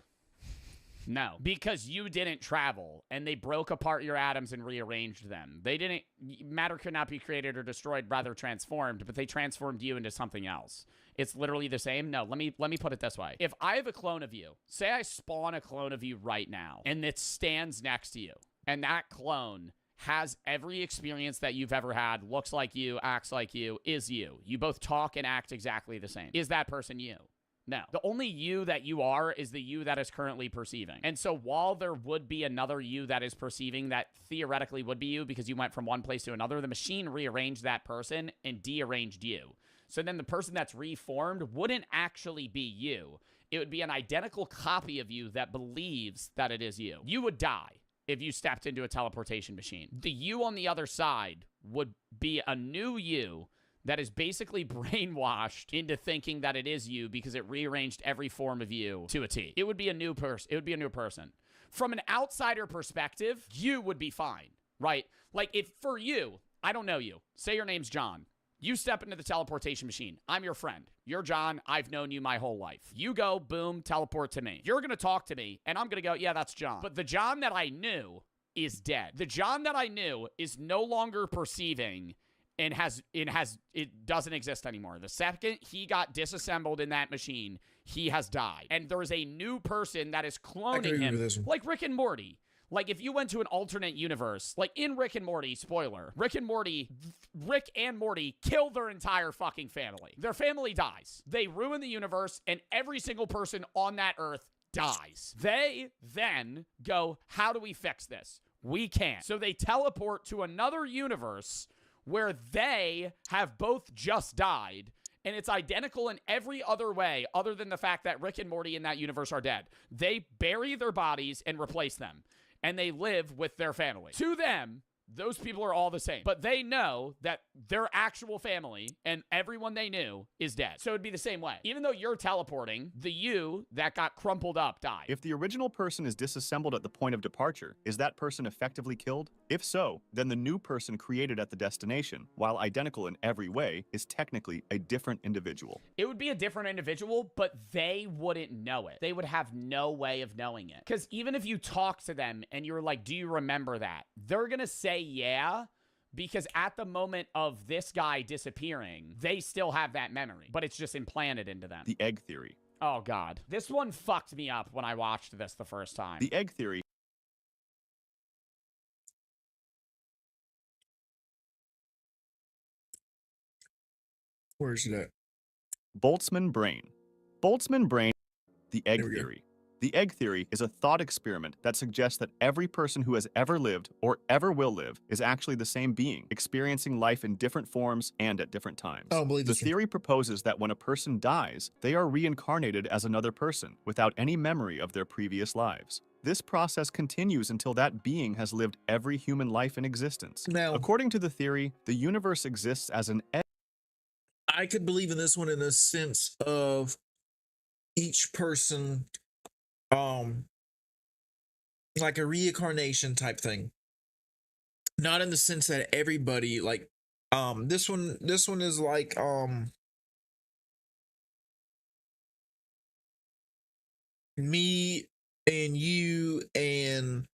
No, because you didn't travel, and they broke apart your atoms and rearranged them. They didn't, matter could not be created or destroyed, rather transformed, but they transformed you into something else. It's literally the same. No, let me put it this way. If I have a clone of you, say I spawn a clone of you right now, and it stands next to you, and that clone has every experience that you've ever had, looks like you, acts like you, is you. You both talk and act exactly the same. Is that person you? No. The only you that you are is the you that is currently perceiving. And so while there would be another you that is perceiving that theoretically would be you because you went from one place to another, the machine rearranged that person and dearranged you. So then the person that's reformed wouldn't actually be you. It would be an identical copy of you that believes that it is you. You would die if you stepped into a teleportation machine. The you on the other side would be a new you that is basically brainwashed into thinking that it is you because it rearranged every form of you to a T. It would be a new person. It would be a new person. From an outsider perspective, you would be fine, right? Like, if for you, I don't know you. Say your name's John. You step into the teleportation machine. I'm your friend. You're John. I've known you my whole life. You go, boom, teleport to me. You're going to talk to me, and I'm going to go, yeah, that's John. But the John that I knew is dead. The John that I knew is no longer perceiving and it doesn't exist anymore. The second he got disassembled in that machine, he has died. And there is a new person that is cloning him, like Rick and Morty. Like, if you went to an alternate universe, like in Rick and Morty, spoiler, Rick and Morty kill their entire fucking family. Their family dies. They ruin the universe, and every single person on that earth dies. They then go, how do we fix this? We can't. So they teleport to another universe where they have both just died, and it's identical in every other way other than the fact that Rick and Morty in that universe are dead. They bury their bodies and replace them, and they live with their family. To them, those people are all the same, but they know that their actual family and everyone they knew is dead. So it'd be the same way. Even though you're teleporting, the you that got crumpled up died. If the original person is disassembled at the point of departure, is that person effectively killed? If so, then the new person created at the destination, while identical in every way, is technically a different individual. It would be a different individual, but they wouldn't know it. They would have no way of knowing it. Because even if you talk to them and you're like, do you remember that? They're gonna say yeah, because at the moment of this guy disappearing, they still have that memory, but it's just implanted into them. The egg theory. Oh god. This one fucked me up when I watched this the first time. The egg theory. Where's it at? Boltzmann brain. Boltzmann brain. The egg theory. The egg theory is a thought experiment that suggests that every person who has ever lived or ever will live is actually the same being, experiencing life in different forms and at different times. I don't believe the this theory proposes that when a person dies, they are reincarnated as another person without any memory of their previous lives. This process continues until that being has lived every human life in existence. Now, according to the theory, the universe exists as an I could believe in this one in the sense of each person, like a reincarnation type thing. Not in the sense that everybody like, this one is like, me and you and,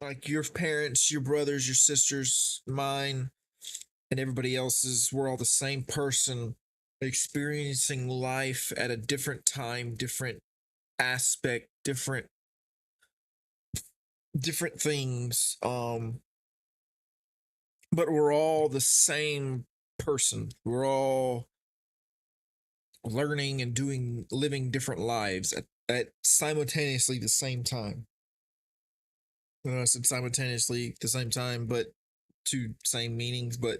like your parents, your brothers, your sisters, mine, and everybody else's, we're all the same person experiencing life at a different time, different aspect, different things. But we're all the same person. We're all learning and living different lives at simultaneously the same time. I said simultaneously at the same time, but two same meanings, but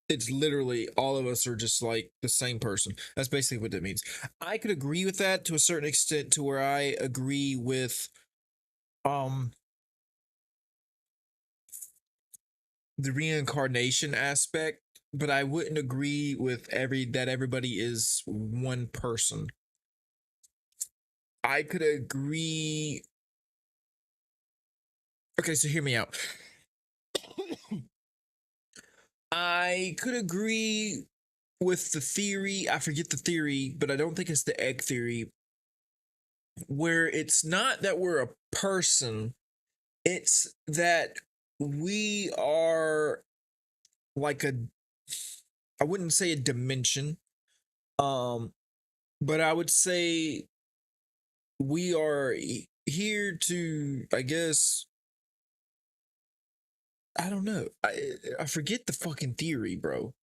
it's literally all of us are just like the same person. That's basically what that means. I could agree with that to a certain extent, to where I agree with the reincarnation aspect, but I wouldn't agree with that everybody is one person. I could agree. Okay, so hear me out. I could agree with the theory. I forget the theory, but I don't think it's the egg theory, where it's not that we're a person, it's that we are like I wouldn't say a dimension, but I would say we are here to, I guess, I don't know. I forget the fucking theory, bro.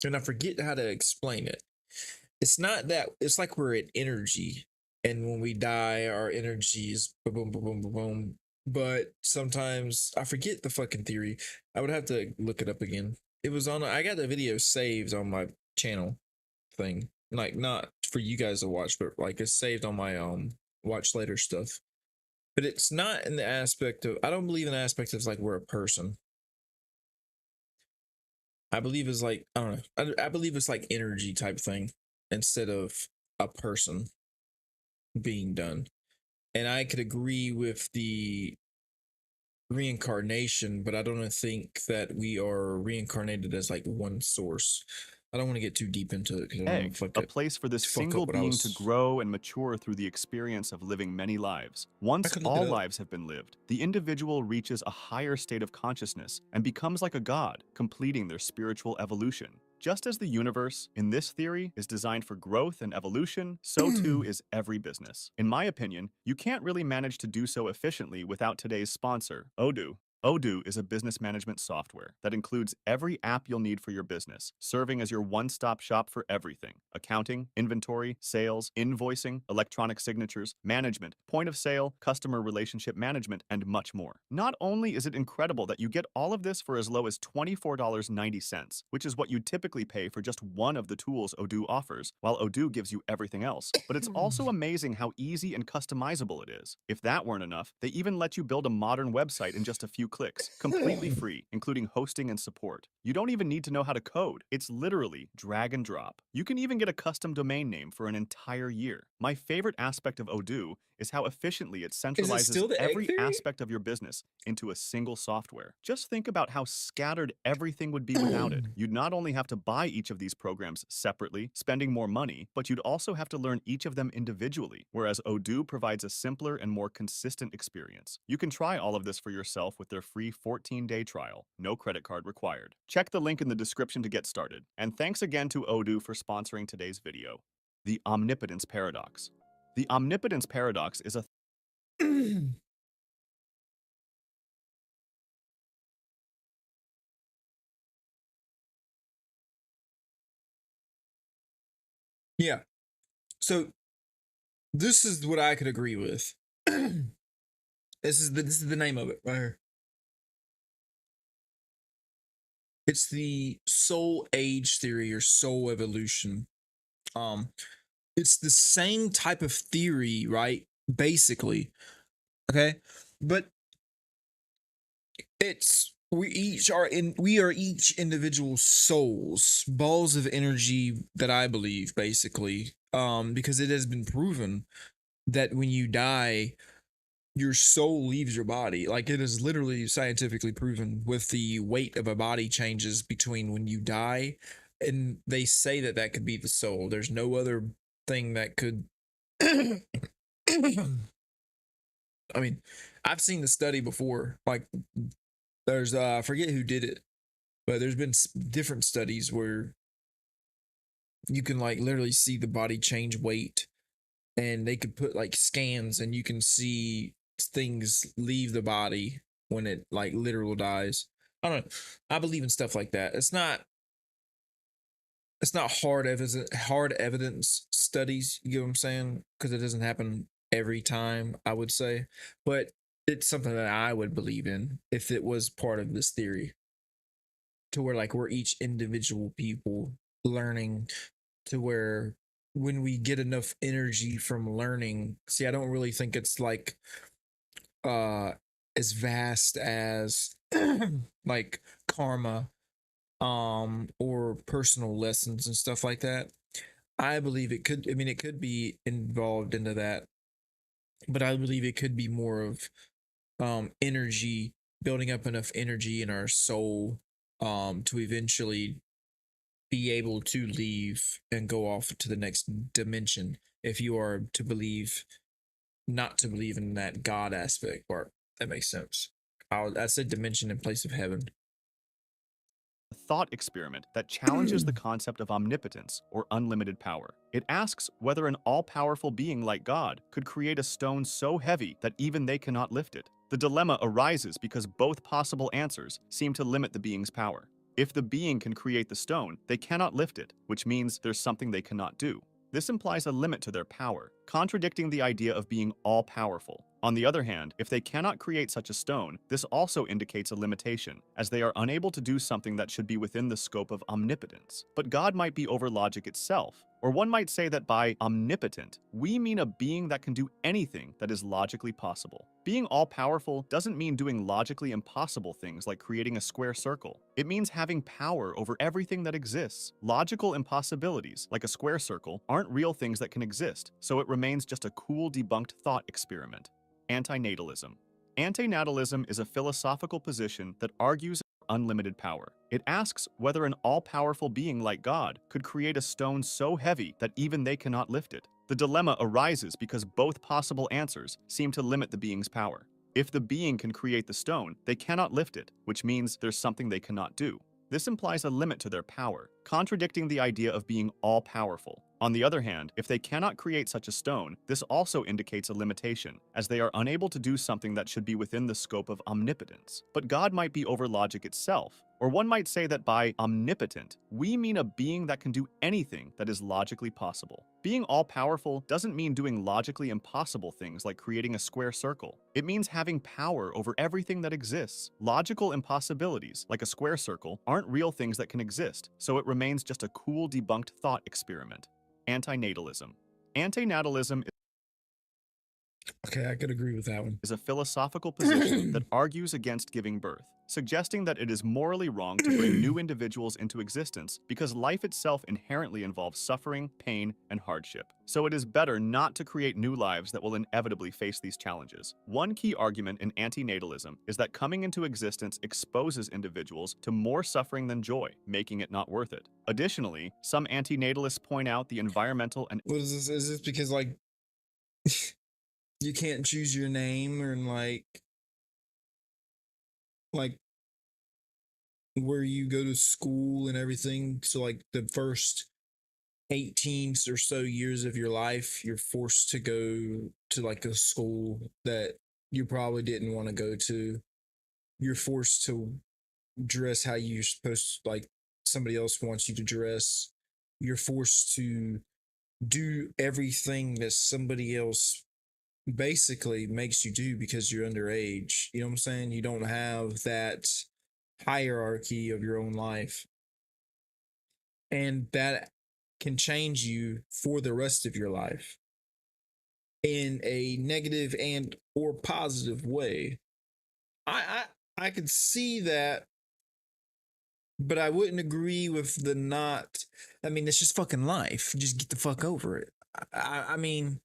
And I forget how to explain it. It's not that, it's like we're an energy. And when we die, our energy is boom, boom, boom, boom, boom, boom. But sometimes I forget the fucking theory. I would have to look it up again. It was on, I got the video saved on my channel thing. Like, not for you guys to watch, but like it's saved on my watch later stuff. But it's not in the aspect of, I don't believe in the aspect of like we're a person. I believe it's like, I don't know. I believe it's like energy type thing instead of a person being done. And I could agree with the reincarnation, but I don't think that we are reincarnated as like one source. I don't want to get too deep into it because I don't want to fuck a it. place for this fuck single up what I being was- to grow and mature through the experience of living many lives. Once could look all it up. lives have been lived, the individual reaches a higher state of consciousness and becomes like a god, completing their spiritual evolution. Just as the universe, in this theory, is designed for growth and evolution, so too is every business. In my opinion, you can't really manage to do so efficiently without today's sponsor, Odoo. Odoo is a business management software that includes every app you'll need for your business, serving as your one-stop shop for everything: accounting, inventory, sales, invoicing, electronic signatures, management, point of sale, customer relationship management, and much more. Not only is it incredible that you get all of this for as low as $24.90, which is what you typically pay for just one of the tools Odoo offers, while Odoo gives you everything else, but it's also amazing how easy and customizable it is. If that weren't enough, they even let you build a modern website in just a few clicks, completely free, including hosting and support. You don't even need to know how to code. It's literally drag and drop. You can even get a custom domain name for an entire year. My favorite aspect of Odoo is how efficiently it centralizes still the egg every theory? aspect of your business into a single software. Just think about how scattered everything would be without it. You'd not only have to buy each of these programs separately, spending more money, but you'd also have to learn each of them individually, whereas Odoo provides a simpler and more consistent experience. You can try all of this for yourself with their free 14-day trial, no credit card required. Check the link in the description to get started. And thanks again to Odoo for sponsoring today's video. The Omnipotence Paradox. The Omnipotence Paradox is a Yeah. So this is what I could agree with. This is the name of it right here. It's the soul age theory or soul evolution. it's the same type of theory, right? Basically, okay, but we are each individual souls, balls of energy that I believe, basically, because it has been proven that when you die, your soul leaves your body. Like, it is literally scientifically proven with the weight of a body changes between when you die, and they say that that could be the soul. There's no other thing that could. I mean, I've seen the study before. Like, there's I forget who did it, but there's been different studies where you can like literally see the body change weight, and they could put like scans, and you can see things leave the body when it like literal dies. I don't know. I believe in stuff like that. It's not hard evidence studies, you get what I'm saying? Because it doesn't happen every time, I would say. But it's something that I would believe in if it was part of this theory. To where like we're each individual people learning, to where when we get enough energy from learning, see, I don't really think it's like as vast as like karma or personal lessons and stuff like that. I believe it could, I mean, it could be involved into that, but I believe it could be more of energy, building up enough energy in our soul to eventually be able to leave and go off to the next dimension, if you are to believe, not to believe in that God aspect part. That makes sense. I said dimension in place of heaven. A thought experiment that challenges the concept of omnipotence or unlimited power. It asks whether an all-powerful being like God could create a stone so heavy that even they cannot lift it. The dilemma arises because both possible answers seem to limit the being's power. If the being can create the stone, they cannot lift it, which means there's something they cannot do. This implies a limit to their power, contradicting the idea of being all-powerful. On the other hand, if they cannot create such a stone, this also indicates a limitation, as they are unable to do something that should be within the scope of omnipotence. But God might be over logic itself, or one might say that by omnipotent, we mean a being that can do anything that is logically possible. Being all-powerful doesn't mean doing logically impossible things like creating a square circle. It means having power over everything that exists. Logical impossibilities, like a square circle, aren't real things that can exist, so it remains just a cool debunked thought experiment. Antinatalism. Antinatalism is a philosophical position that argues unlimited power. It asks whether an all-powerful being like God could create a stone so heavy that even they cannot lift it. The dilemma arises because both possible answers seem to limit the being's power. If the being can create the stone, they cannot lift it, which means there's something they cannot do. This implies a limit to their power, contradicting the idea of being all-powerful. On the other hand, if they cannot create such a stone, this also indicates a limitation, as they are unable to do something that should be within the scope of omnipotence. But God might be over logic itself, or one might say that by omnipotent, we mean a being that can do anything that is logically possible. Being all-powerful doesn't mean doing logically impossible things like creating a square circle. It means having power over everything that exists. Logical impossibilities, like a square circle, aren't real things that can exist, so it remains just a cool debunked thought experiment. Antinatalism. Antinatalism Okay, I could agree with that one. Is a philosophical position that argues against giving birth, suggesting that it is morally wrong to bring new individuals into existence because life itself inherently involves suffering, pain, and hardship. So it is better not to create new lives that will inevitably face these challenges. One key argument in antinatalism is that coming into existence exposes individuals to more suffering than joy, making it not worth it. Additionally, some antinatalists point out the environmental and— What is this? Is this because like you can't choose your name, or like where you go to school and everything? So like the first 18 or so years of your life, you're forced to go to like a school that you probably didn't want to go to. You're forced to dress how you're supposed to, like somebody else wants you to dress. You're forced to do everything that somebody else basically makes you do because you're underage. You know what I'm saying? You don't have that hierarchy of your own life. And that can change you for the rest of your life in a negative and or positive way. I could see that, but I wouldn't agree with the not. I mean, it's just fucking life. Just get the fuck over it. I mean,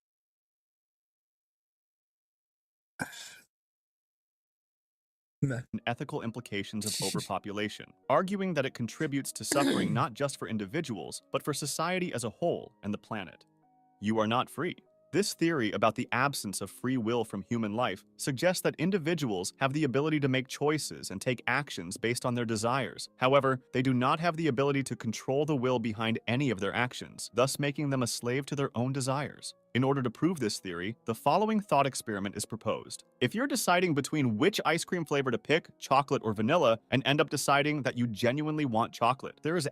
and ethical implications of overpopulation, arguing that it contributes to suffering not just for individuals, but for society as a whole and the planet. You are not free. This theory about the absence of free will from human life suggests that individuals have the ability to make choices and take actions based on their desires. However, they do not have the ability to control the will behind any of their actions, thus making them a slave to their own desires. In order to prove this theory, the following thought experiment is proposed. If you're deciding between which ice cream flavor to pick, chocolate or vanilla, and end up deciding that you genuinely want chocolate, there's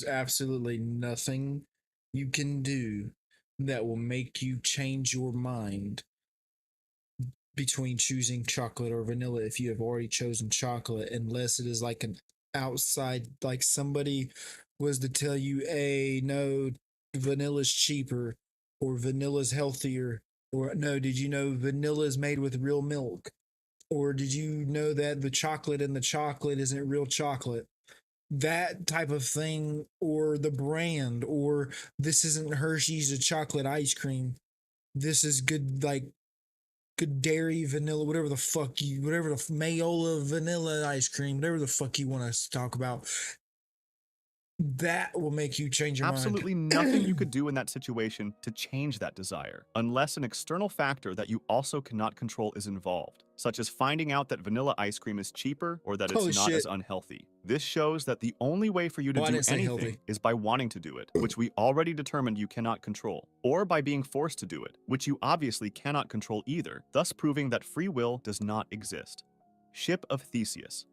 absolutely nothing you can do that will make you change your mind between choosing chocolate or vanilla if you have already chosen chocolate, unless it is like an outside, like somebody was to tell you, hey, no, vanilla's cheaper, or vanilla's healthier, or no, did you know vanilla is made with real milk, or did you know that the chocolate in the chocolate isn't real chocolate? That type of thing, or the brand, or this isn't Hershey's a chocolate ice cream, this is good, like good dairy vanilla, whatever the fuck you, whatever the Mayola vanilla ice cream, whatever the fuck you want us to talk about, that will make you change your absolutely mind. nothing you could do in that situation to change that desire, unless an external factor that you also cannot control is involved, such as finding out that vanilla ice cream is cheaper or that it's not as unhealthy. This shows that the only way for you to do anything is by wanting to do it, which we already determined you cannot control, or by being forced to do it, which you obviously cannot control either, thus proving that free will does not exist. Ship of Theseus.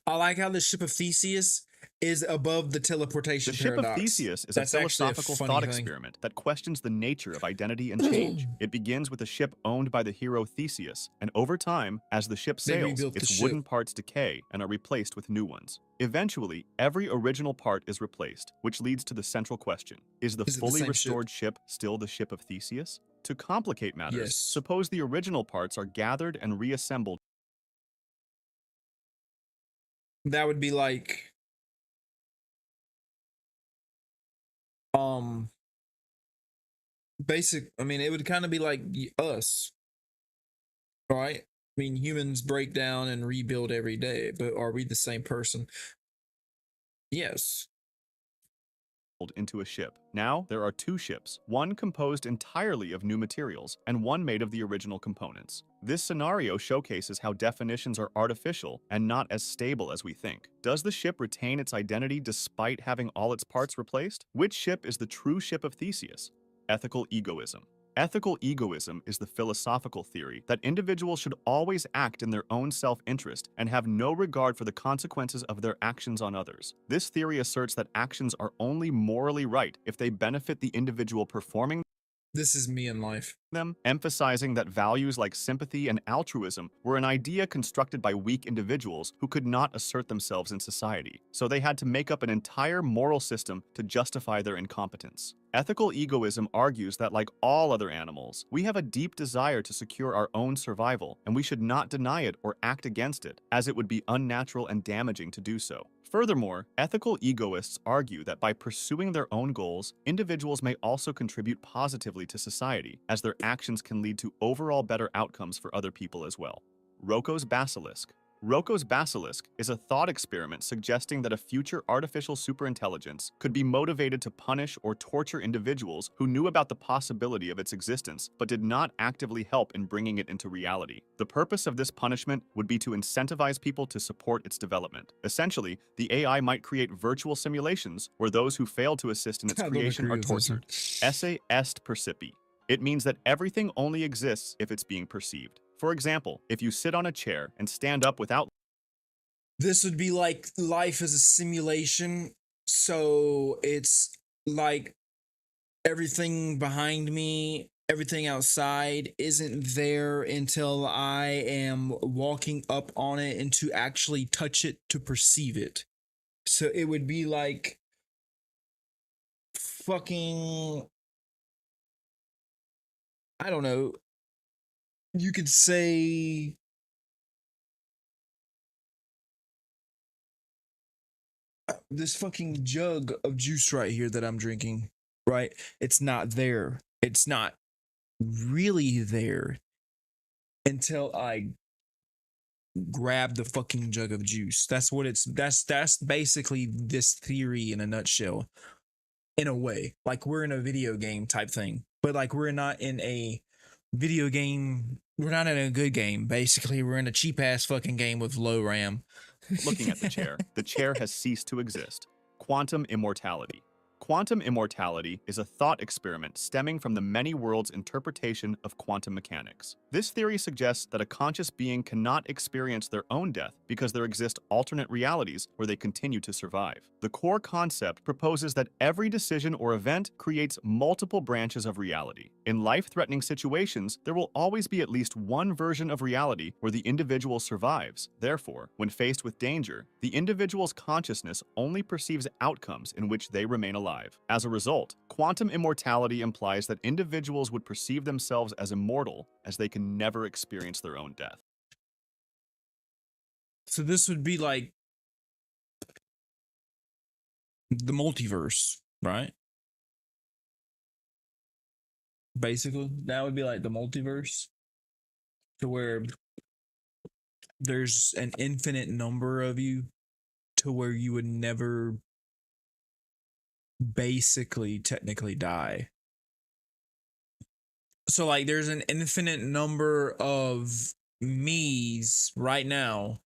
I like how the ship of Theseus is above the teleportation paradox. The ship of Theseus is a philosophical thought experiment that questions the nature of identity and change. It begins with a ship owned by the hero Theseus, and over time, as the ship sails, its wooden parts decay and are replaced with new ones. Eventually, every original part is replaced, which leads to the central question. Is the fully restored ship still the ship of Theseus? To complicate matters, suppose the original parts are gathered and reassembled. That would be like basic, I mean, it would kind of be like us, right? I mean, humans break down and rebuild every day, but are we the same person? Yes. Into a ship. Now, there are two ships, one composed entirely of new materials, and one made of the original components. This scenario showcases how definitions are artificial and not as stable as we think. Does the ship retain its identity despite having all its parts replaced? Which ship is the true ship of Theseus? Ethical egoism. Ethical egoism is the philosophical theory that individuals should always act in their own self-interest and have no regard for the consequences of their actions on others. This theory asserts that actions are only morally right if they benefit the individual performing. This is me in life. Them, emphasizing that values like sympathy and altruism were an idea constructed by weak individuals who could not assert themselves in society, so they had to make up an entire moral system to justify their incompetence. Ethical egoism argues that, like all other animals, we have a deep desire to secure our own survival, and we should not deny it or act against it, as it would be unnatural and damaging to do so. Furthermore, ethical egoists argue that by pursuing their own goals, individuals may also contribute positively to society, as their actions can lead to overall better outcomes for other people as well. Rocco's Basilisk. Rocco's Basilisk is a thought experiment suggesting that a future artificial superintelligence could be motivated to punish or torture individuals who knew about the possibility of its existence but did not actively help in bringing it into reality. The purpose of this punishment would be to incentivize people to support its development. Essentially, the AI might create virtual simulations where those who fail to assist in its creation are tortured. Esse est percipi. It means that everything only exists if it's being perceived. For example, if you sit on a chair and stand up without... This would be like life is a simulation, so it's like everything behind me everything outside isn't there until I am walking up on it and to actually touch it to perceive it. So it would be like fucking, I don't know, you could say this fucking jug of juice right here that I'm drinking, right? It's not there. It's not really there until I grab the fucking jug of juice. That's what it's that's basically this theory in a nutshell. In a way, like we're in a video game type thing, but like we're not in a video game, we're not in a good game. Basically, we're in a cheap ass fucking game with low RAM. Looking at the chair has ceased to exist. Quantum immortality. Quantum immortality is a thought experiment stemming from the many worlds interpretation of quantum mechanics. This theory suggests that a conscious being cannot experience their own death because there exist alternate realities where they continue to survive. The core concept proposes that every decision or event creates multiple branches of reality. In life-threatening situations, there will always be at least one version of reality where the individual survives. Therefore, when faced with danger, the individual's consciousness only perceives outcomes in which they remain alive. As a result, quantum immortality implies that individuals would perceive themselves as immortal as they can never experience their own death. So this would be like the multiverse, right? Basically, that would be like the multiverse, to where there's an infinite number of you, to where you would never basically technically die. So like there's an infinite number of me's right now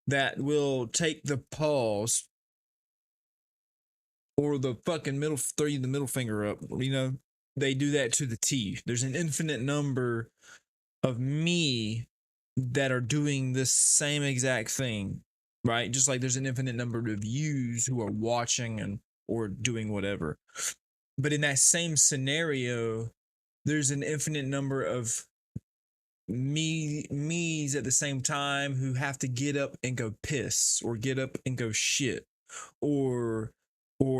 that will take the pause or the fucking middle finger up, you know. They do that to the T. There's an infinite number of me that are doing this same exact thing, right? Just like there's an infinite number of yous who are watching and or doing whatever. But in that same scenario, there's an infinite number of me's at the same time who have to get up and go piss or get up and go shit, or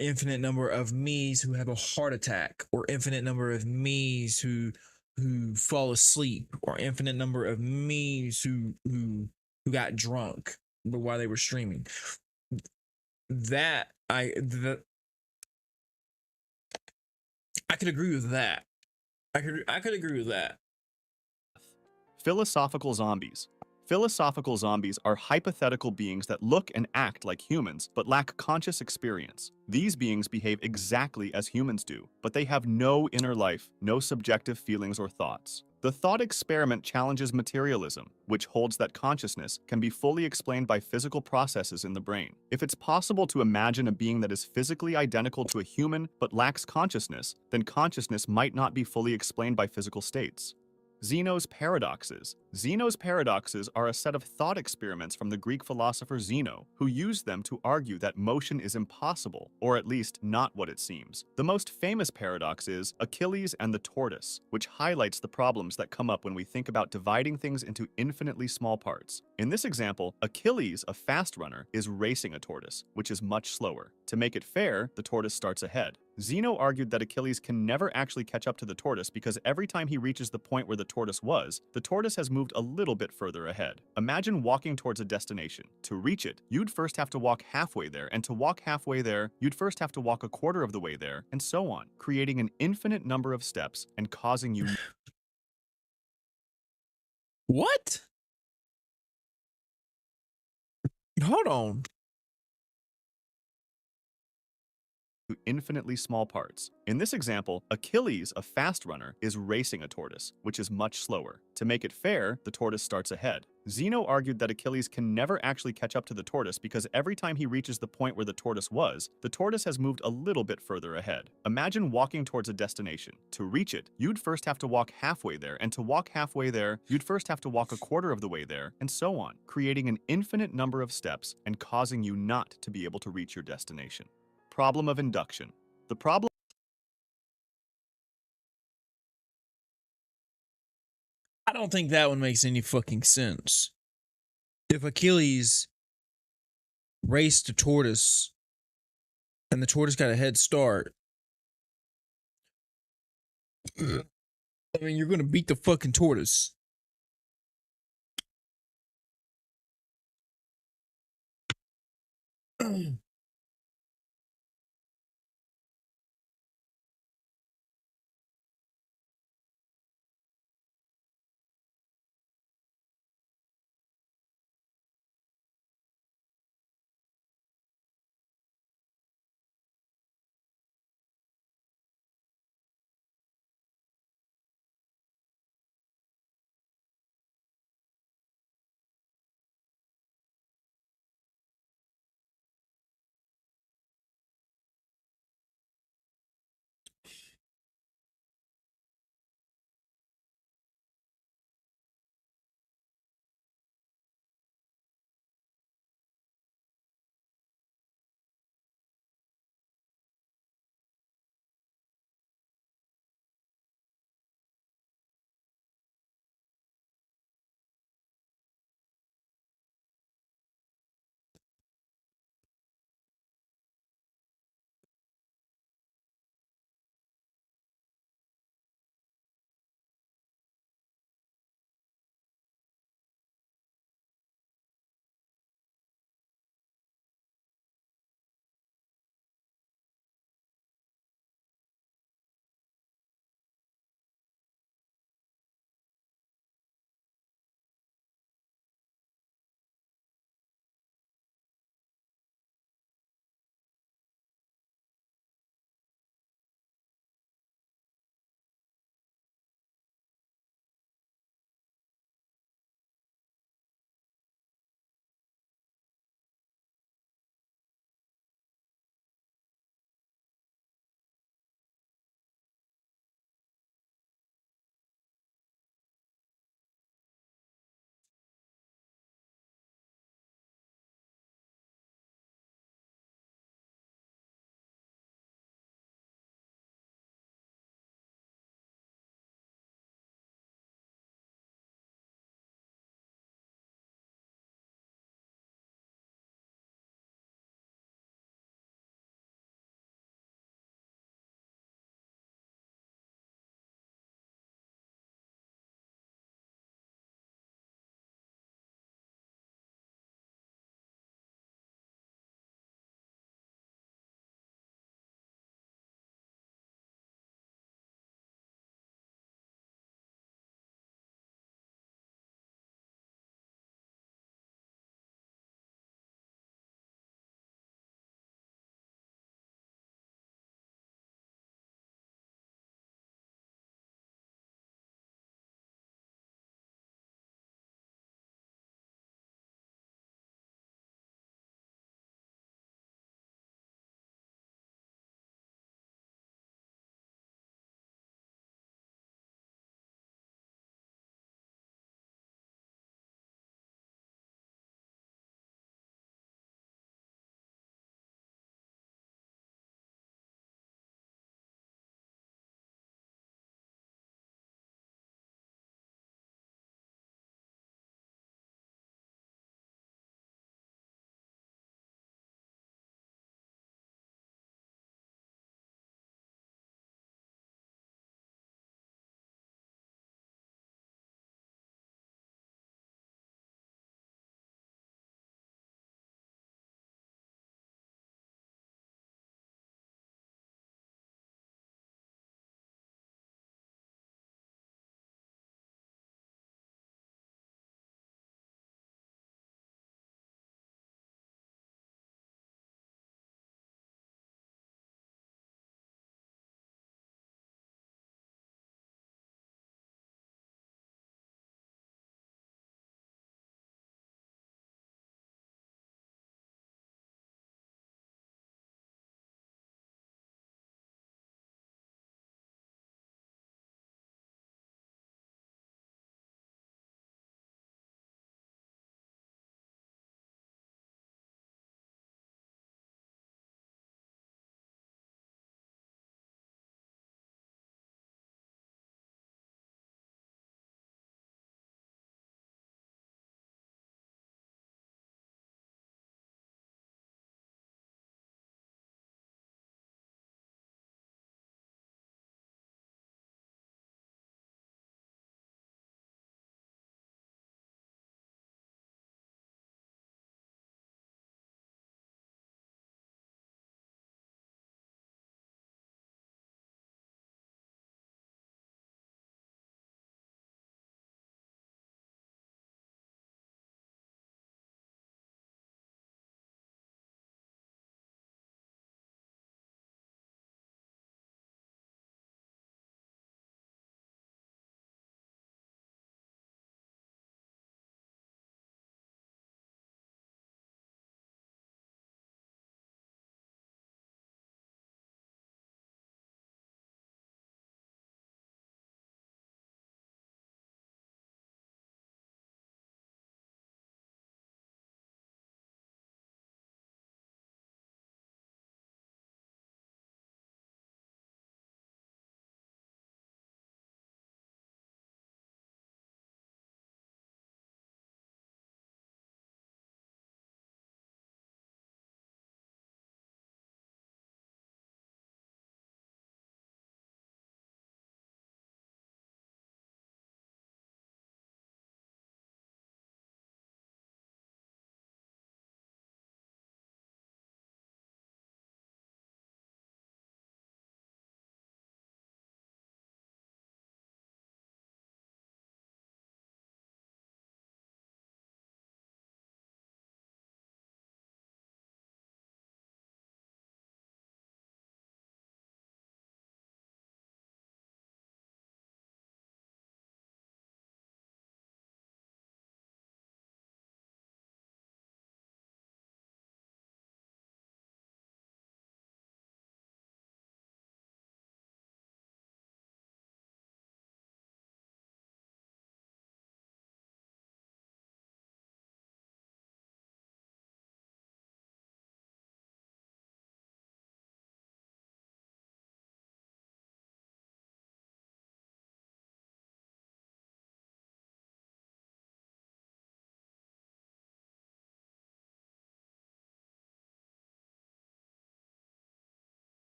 infinite number of me's who have a heart attack, or infinite number of me's who fall asleep, or infinite number of me's who got drunk while they were streaming. That I could agree with that. I could agree with that. Philosophical zombies. Philosophical zombies are hypothetical beings that look and act like humans, but lack conscious experience. These beings behave exactly as humans do, but they have no inner life, no subjective feelings or thoughts. The thought experiment challenges materialism, which holds that consciousness can be fully explained by physical processes in the brain. If it's possible to imagine a being that is physically identical to a human but lacks consciousness, then consciousness might not be fully explained by physical states. Zeno's paradoxes. Zeno's paradoxes are a set of thought experiments from the Greek philosopher Zeno, who used them to argue that motion is impossible, or at least not what it seems. The most famous paradox is Achilles and the tortoise, which highlights the problems that come up when we think about dividing things into infinitely small parts. In this example, Achilles, a fast runner, is racing a tortoise, which is much slower. To make it fair, the tortoise starts ahead. Zeno argued that Achilles can never actually catch up to the tortoise because every time he reaches the point where the tortoise has moved a little bit further ahead. Imagine walking towards a destination. To reach it, you'd first have to walk halfway there, and to walk halfway there, you'd first have to walk a quarter of the way there, and so on, creating an infinite number of steps and causing you... What? Hold on. Infinitely small parts. In this example, Achilles, a fast runner, is racing a tortoise, which is much slower. To make it fair, the tortoise starts ahead. Zeno argued that Achilles can never actually catch up to the tortoise because every time he reaches the point where the tortoise has moved a little bit further ahead. Imagine walking towards a destination. To reach it, you'd first have to walk halfway there, and to walk halfway there, you'd first have to walk a quarter of the way there, and so on, creating an infinite number of steps and causing you not to be able to reach your destination. Problem of induction. The problem don't think that one makes any fucking sense. If Achilles raced the tortoise and the tortoise got a head start, I mean, you're going to beat the fucking tortoise.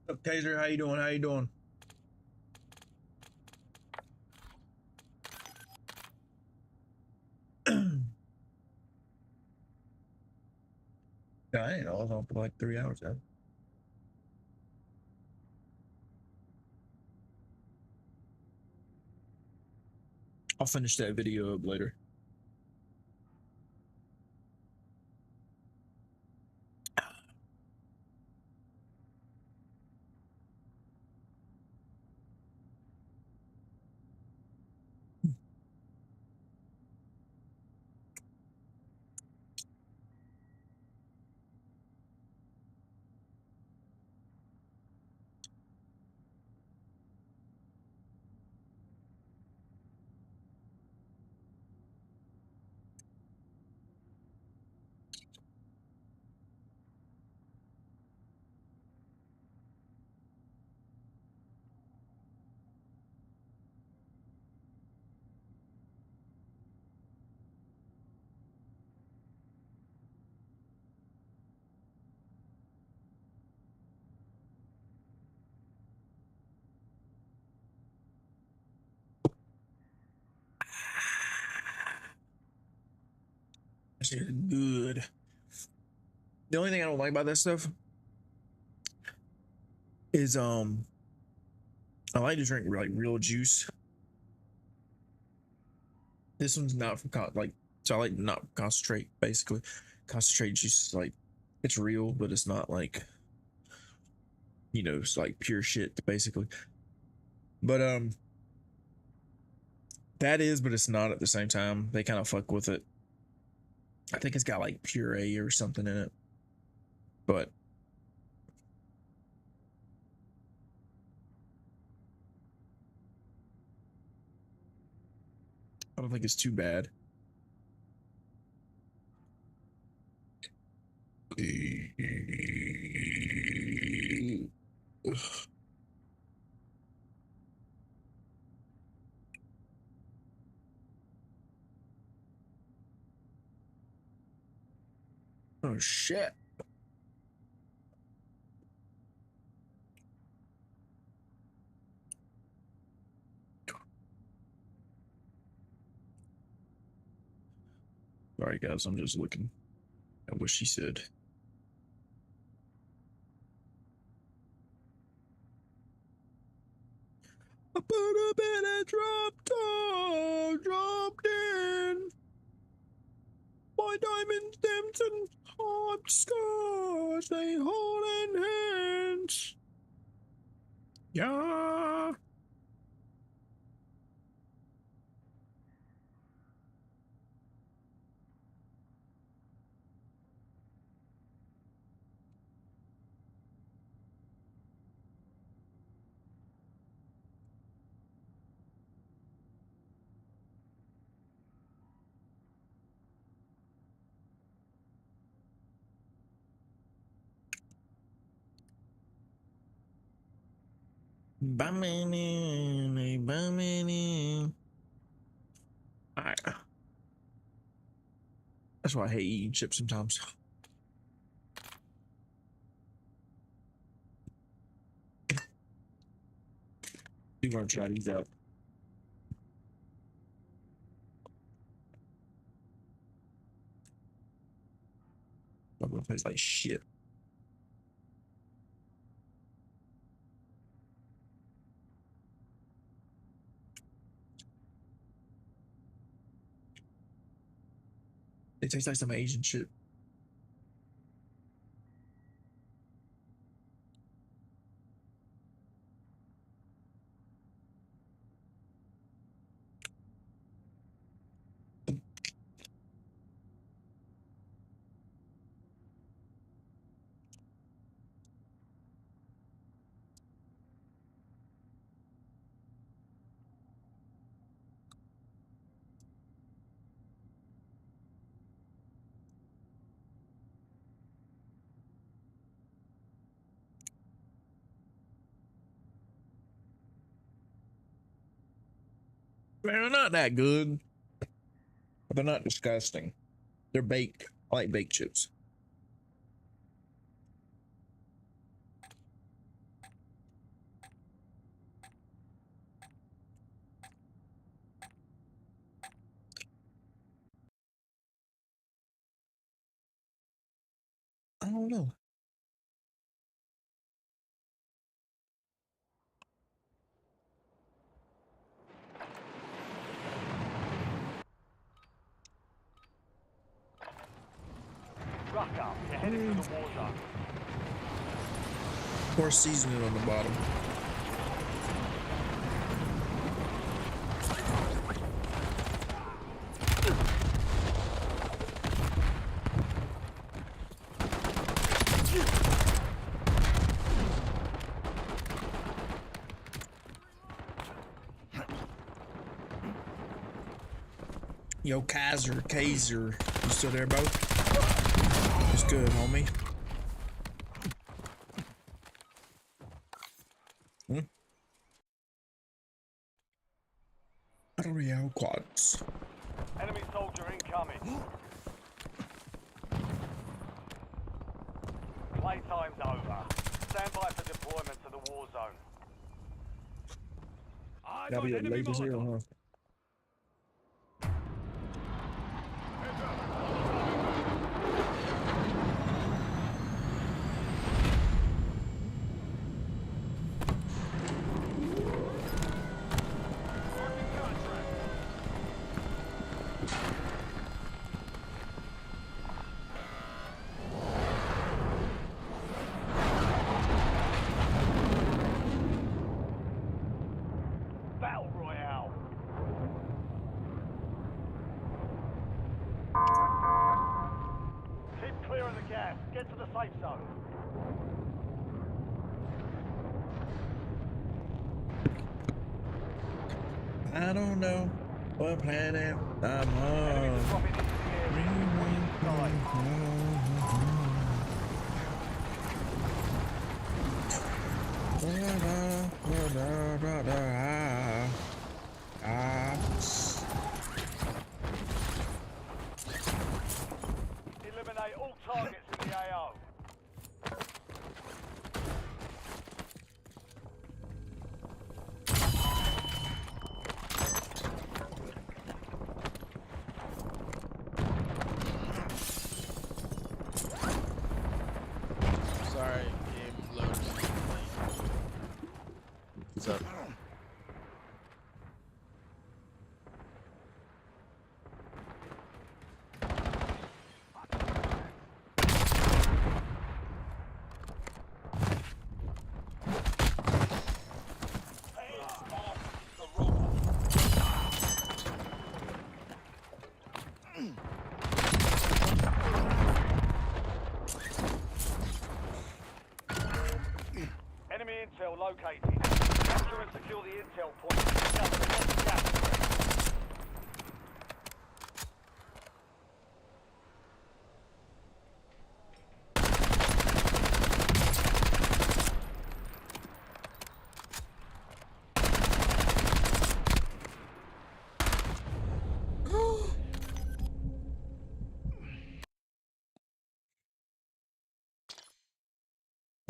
Up, Taser, how you doing? How you doing? I ain't know. I was on for like 3 hours now. I'll finish that video up later. That shit is good. The only thing I don't like about that stuff is I like to drink like real juice. This one's not from so I like not concentrate. Basically, concentrate juice is like it's real, but it's not like, you know, it's like pure shit basically. But that is, but it's not at the same time. They kind of fuck with it. I think it's got like puree or something in it, but I don't think it's too bad. Oh shit. Sorry guys, I'm just looking at what she said. I put up in a dropped in. My diamond stems and hot scars, they hold in hands. Yeah. Bumming in. Alright. That's why I hate eating chips sometimes. We're gonna try these out. I'm gonna taste like shit. It tastes like some Asian shit. Man, they're not that good, but they're not disgusting. They're baked. I like baked chips. don't know. Ruck up. You're headed to the war zone. Or seasoning on the bottom. Yo, Kaiser, you still there, bro? It's good, homie. Real quads. Enemy soldier incoming. Playtime's over. Stand by for deployment to the war zone. That'll be a later zero, huh? Battle Royale. Keep clear of the gas. Get to the safe zone. I don't know what planet I'm Enemies are on. dropping into the area. Watch eliminate all targets in the AO. Sorry, game loaded. What's up? Enemy intel located. Capture and secure the intel point. Gas.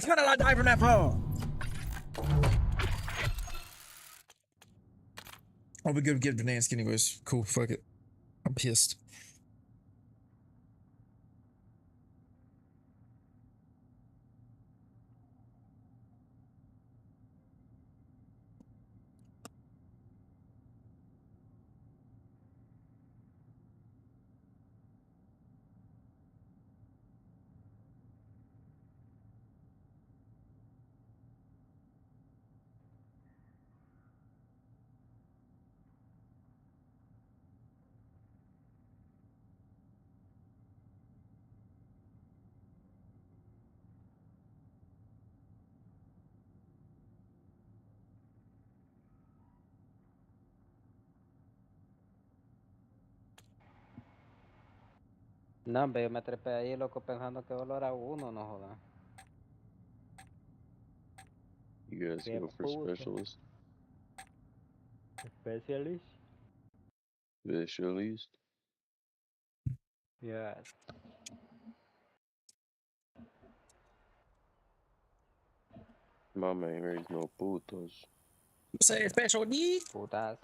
How did I die from that phone? I'll be good to get Verdansk anyways. Cool, fuck it. I'm pissed. No, hombre, yo me trepé ahí, loco, pensando que solo era uno, no joda. You guys Qué go for puto. specialist? Specialist? Specialist? Yes. Mama ain't raised no putos. Say special D. Putas.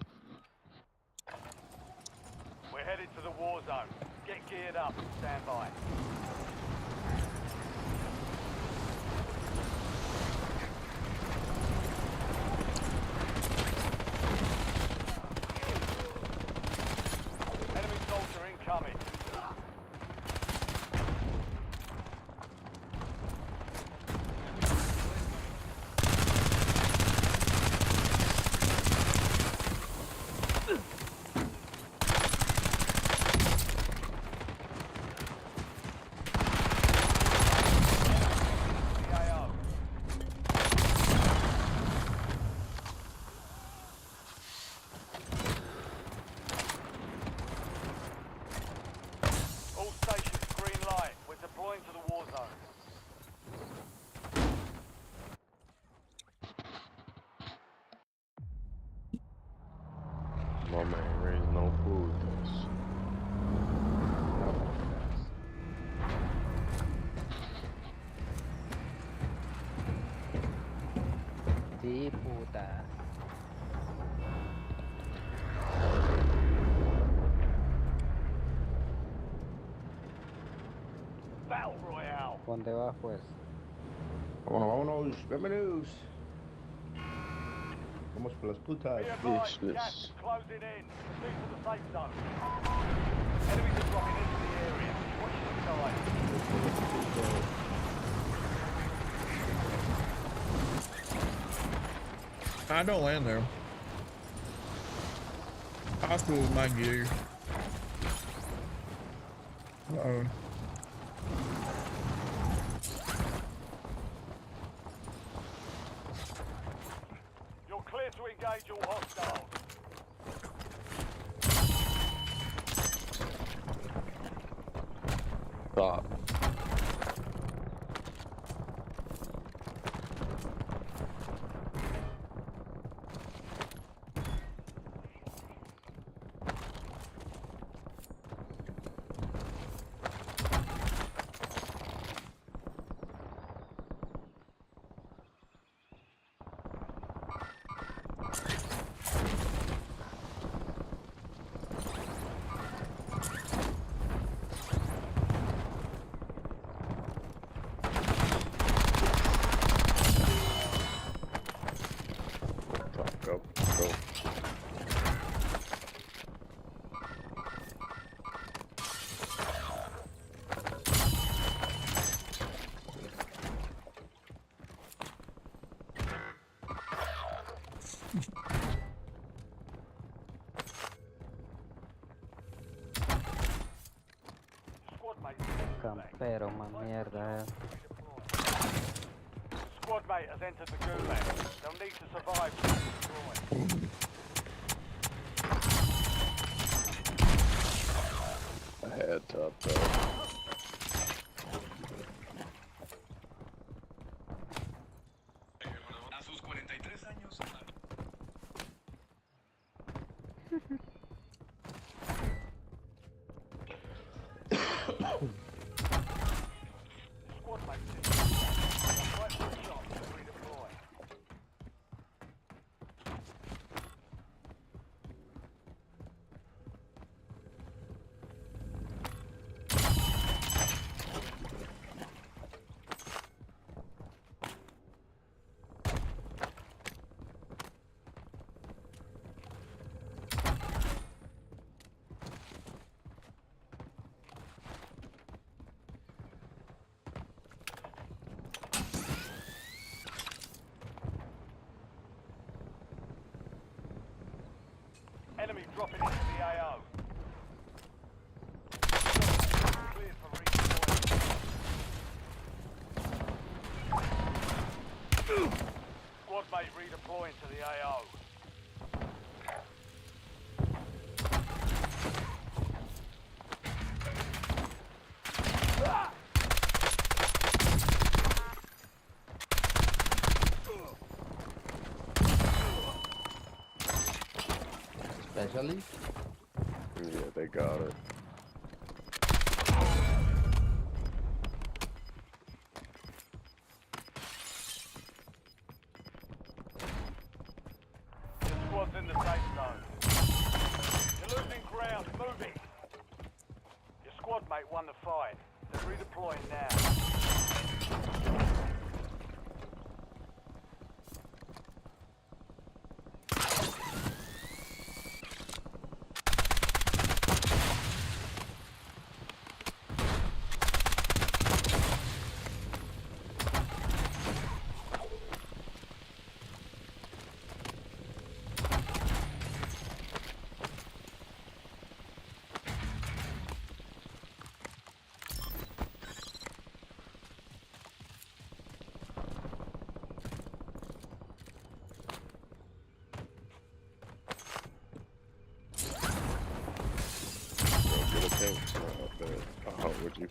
We're headed to the war zone. Get geared up and stand by. my man raised no putas. Sí, puta. Battle Royale. ¿Dónde vas, pues? Vámonos, vámonos, bienvenidos. Vamos por las putas. Be advised, gas is closing in. Proceed to the safe zone. Enemies are dropping into the area. Watch the side. I don't land there. Hostile is my gear. Uh-oh. You're clear to engage all hostiles. Stop. Go, go. Squad mate. Campero, más mierda. Squad mate has entered the gulag. They'll need to survive to destroy. I had top though. A sus 43 años. Squad mate is right for a shot to redeploy. Enemy dropping into the AO. Cleared for redeployment. Squad mate redeploying to the AO. Especially? Yeah, they got it. The squad's in the safe zone. You're losing ground. Moving. Your squad mate won the fight. They're redeploying now. Get a tank up there. Oh, would you?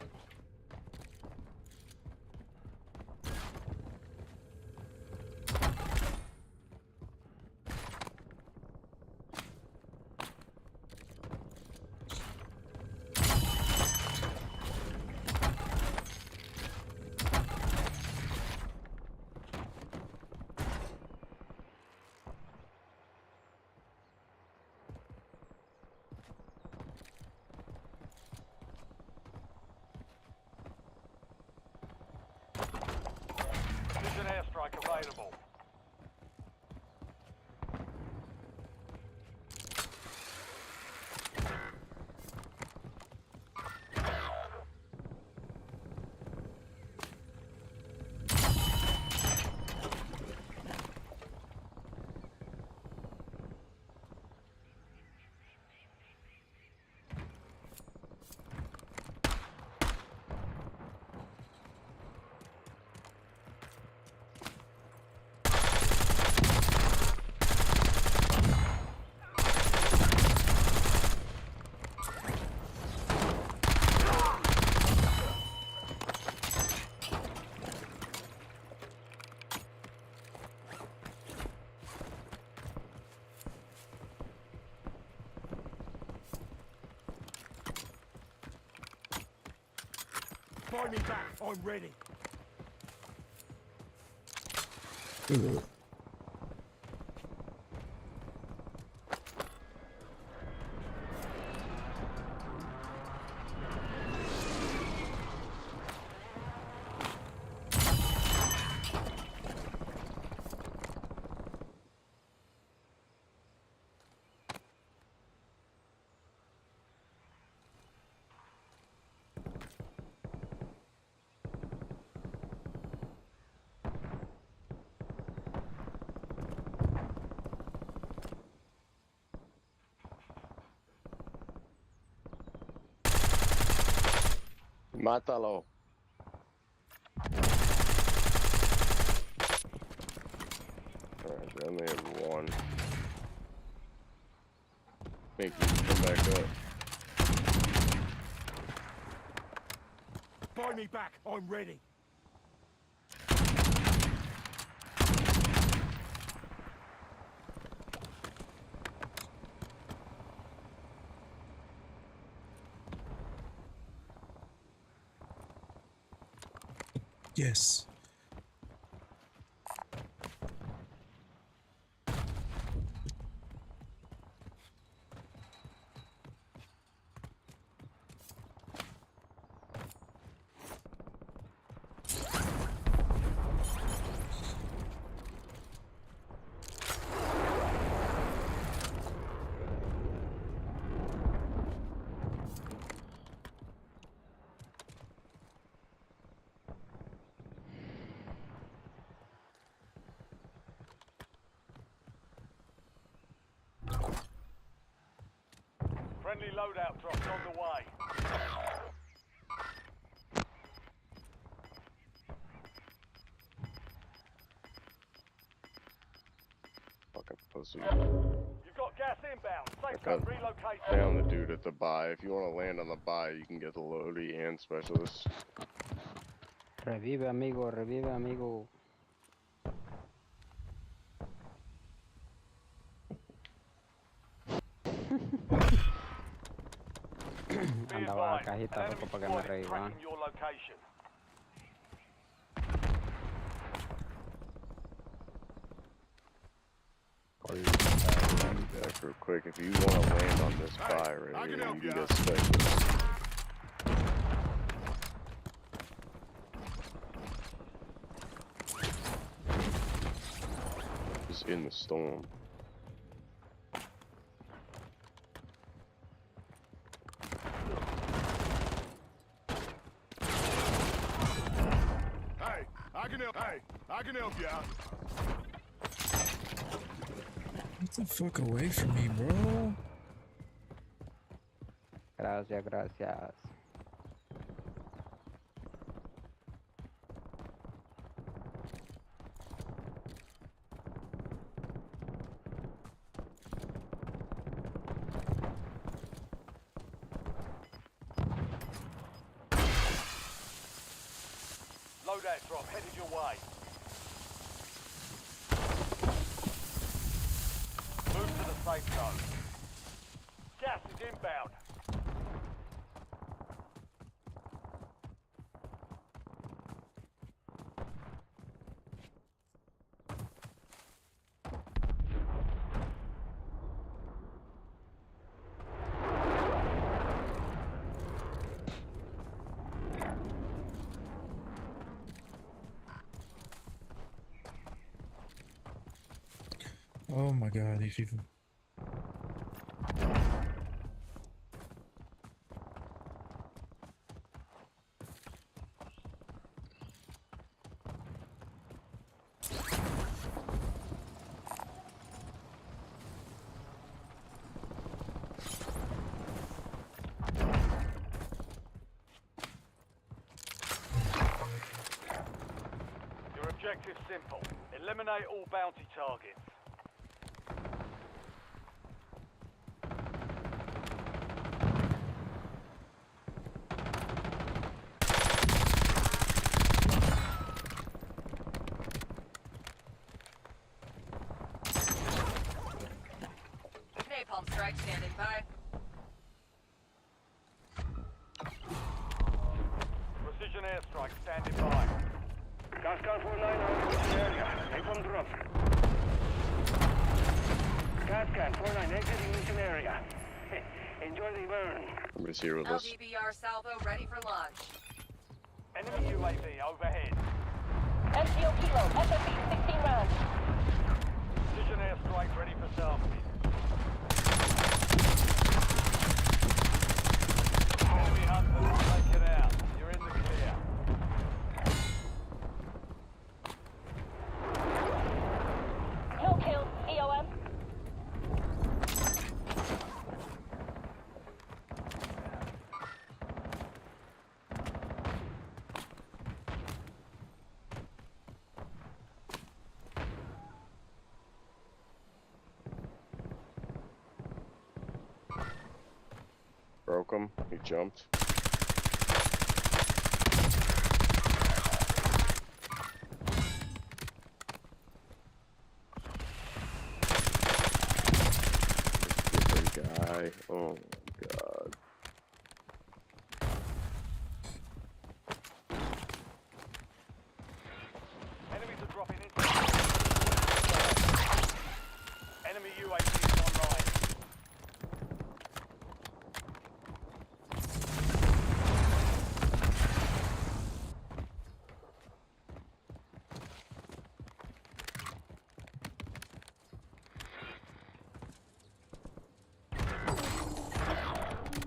Buy me back. I'm ready. Ooh. Mátalo. Alright, I only have one. Make you come back up. Buy me back. I'm ready. Yes. Friendly loadout drops on the way. Fucking pussy. You've got gas inbound. Safe zone relocated. Down the dude at the buy. If you want to land on the buy, you can get the Lodi and specialist. Revive, amigo, revive, amigo. Andaba la cajita loco para que me revivan. Your location. Yeah, real quick, if you want to land on this buy right here, you can get specialist. Just in the storm. I can help you out. Get the fuck away from me, bro. Gracias, gracias. Loadout drop headed your way. Move to the safe zone. Gas is inbound. Oh my god, these people. Your objective's simple. Eliminate all bounty targets. Napalm strike standing by. Precision Stay from drop. Cascan, 49 exiting mission area. Enjoy the burn. I'm just here with us. LDBR salvo ready for launch. Enemy UAV overhead. MTO Kilo, SOP, 16 rounds. Precision airstrike ready for salvage. Enemy hunters, take it out. You're in the clear. Kill, EOM. Broke him. He jumped. Different guy. Oh my god. Enemies are dropping in. Enemy UAV is online.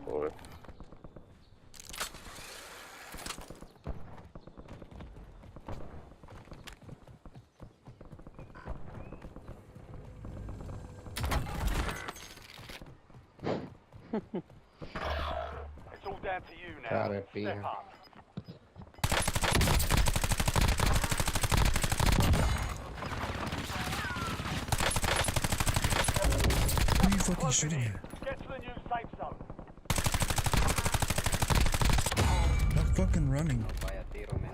Boy. It's all down to you now. Cara, Step pija. up. Who are you fucking shooting at? Get to the new safe zone. I'm fucking running. Vaya tiro, man.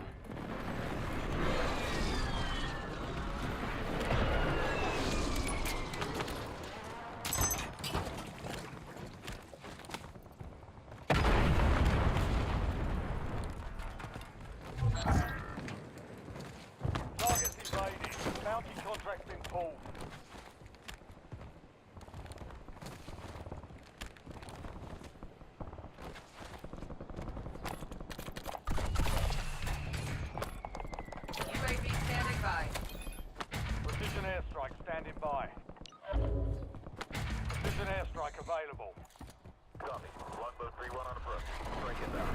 Targets invaded. Bounty contract's been pulled. UAV standing by. Precision airstrike standing by. Precision airstrike available. Copy. Longbow 3-1 on approach. Strike it down.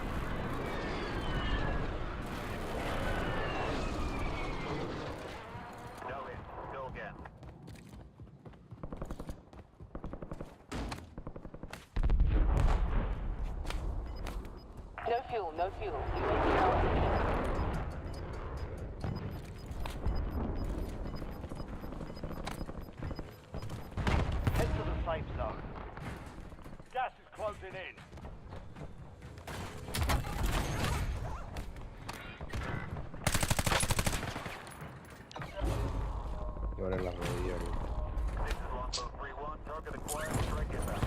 No hit. Go again. No fuel, no fuel. UAV out. Head to the safe zone. Gas is closing in. Yo en la rodilla ahorita. This is Longbow 3-1. Target acquired. Strike it down.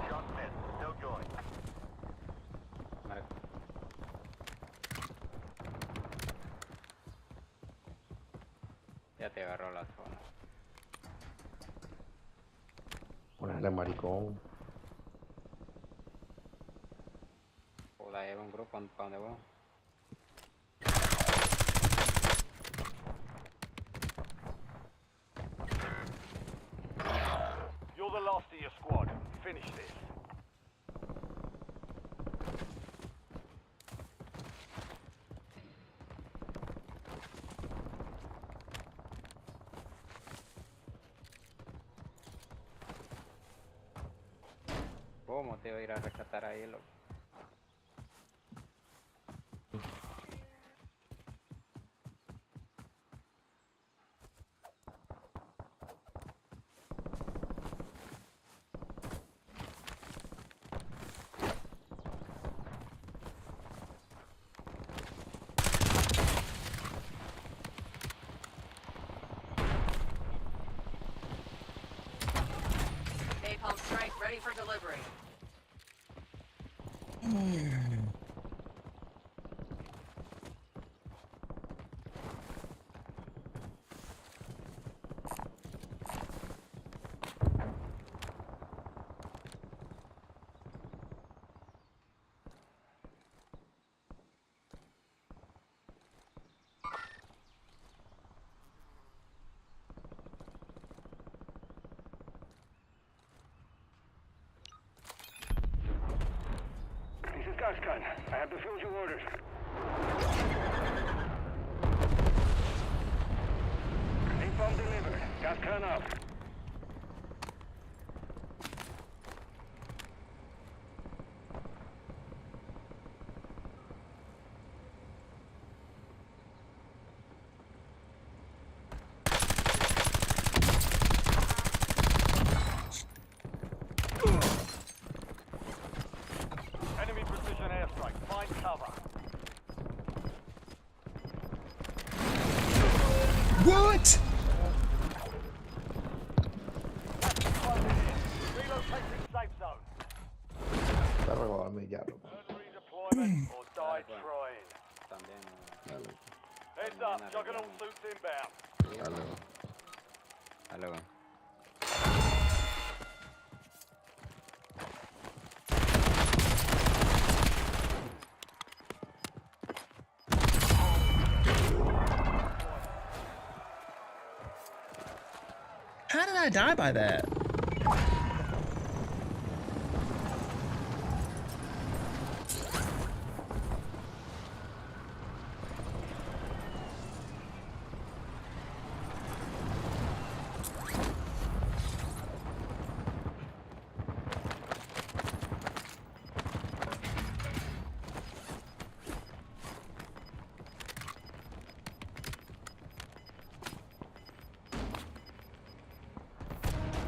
Shot missed. No joy. Ya te agarró la zona. Ponele maricón. Joder, lleva un grupo para donde voy. You're the last of your squad. Finish this. ¿Cómo te voy a ir a rescatar ahí, loco? Napalm strike ready for delivery. This is Gascan. I have fulfilled your orders. Info delivered. Gascan up. Enemy precision airstrike. Find cover. What? Relocating safe zone. Está regalarme ya, loco. Redeployment or die trying. También. Dale, Heads up. Juggernaut suits inbound. dale. Dale, güey. How did I die by that?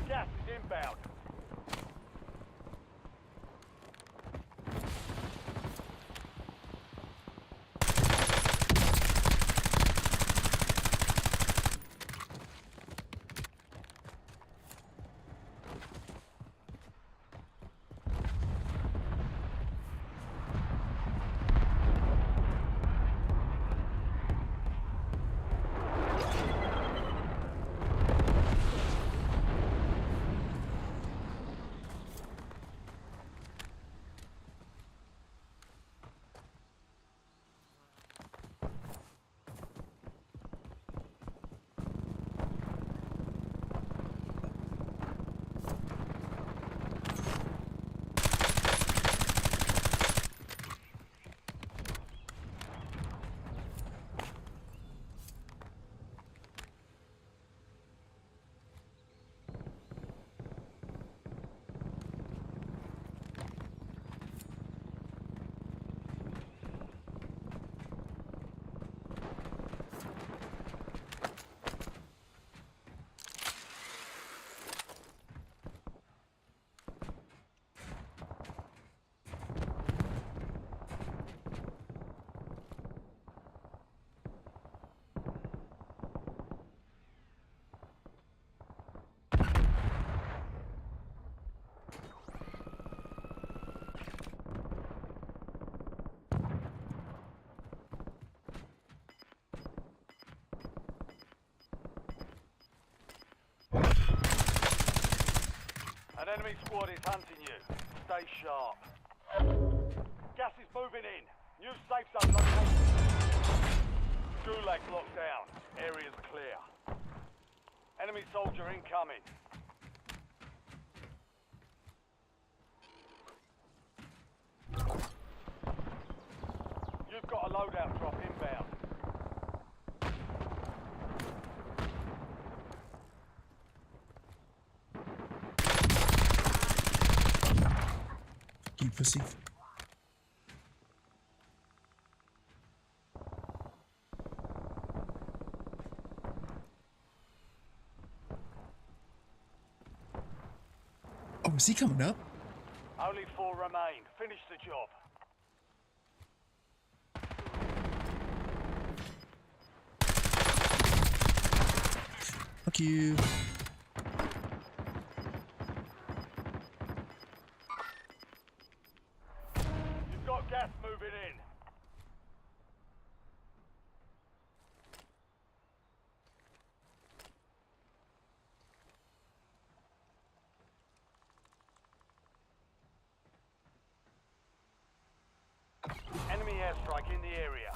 Gas is inbound. An enemy squad is hunting you. Stay sharp. Gas is moving in. New safe zone located. Gulag locked down. Area's clear. Enemy soldier incoming. You've got a loadout drop inbound. You pussy. Oh, is he coming up? Only 4 remain. Finish the job. Fuck you. Got gas moving in. Enemy airstrike in the area.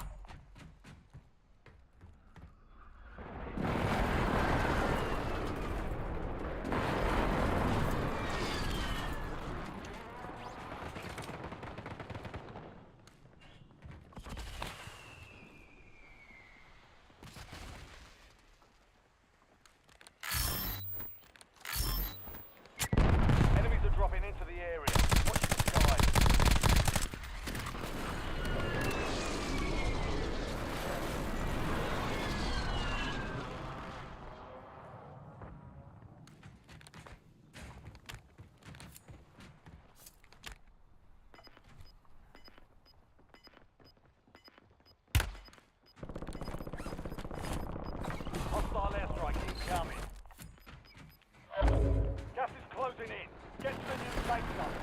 Enemies are dropping into the area. Watch the sky. Hostile airstrike incoming. Gas is closing in. Get to the new safe zone.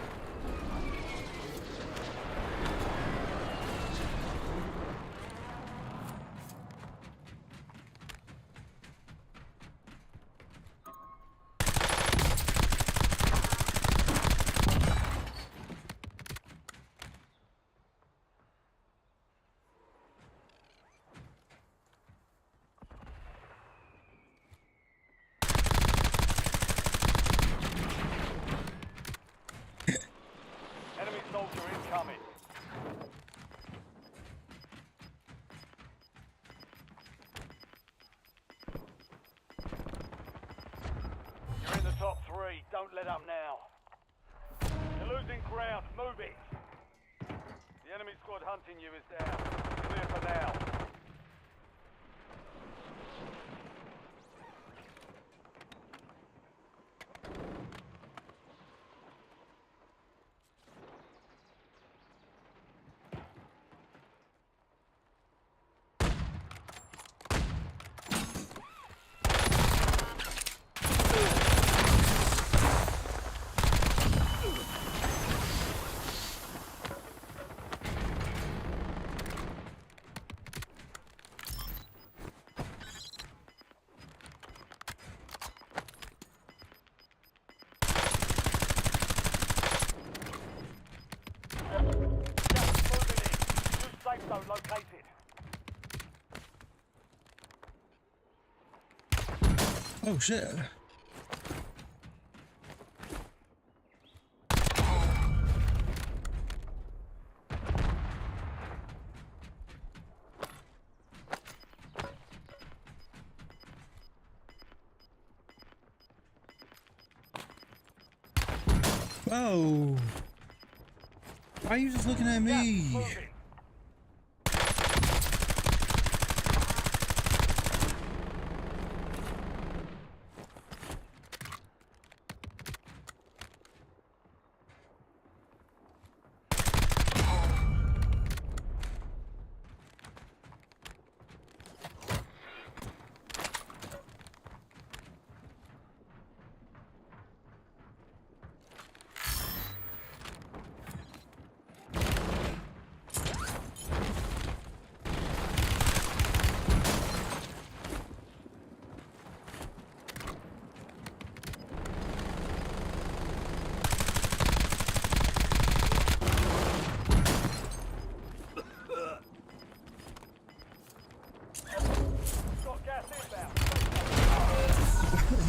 Enemy soldier incoming. You're in the top 3. Don't let up now. You're losing ground. Move it. The enemy squad hunting you is down. Clear for now. Safe zone located. Oh shit. Whoa. Why are you just looking at me?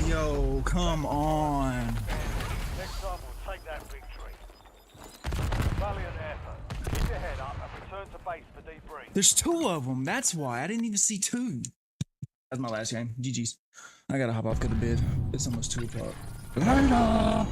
Yo, come on. Next time we'll take that victory. Valiant effort. Keep your head up and return to base for debrief. There's 2 of them. That's why I didn't even see 2. That's my last game. GG's. I gotta hop off, go to bed. It's almost 2 o'clock. Later.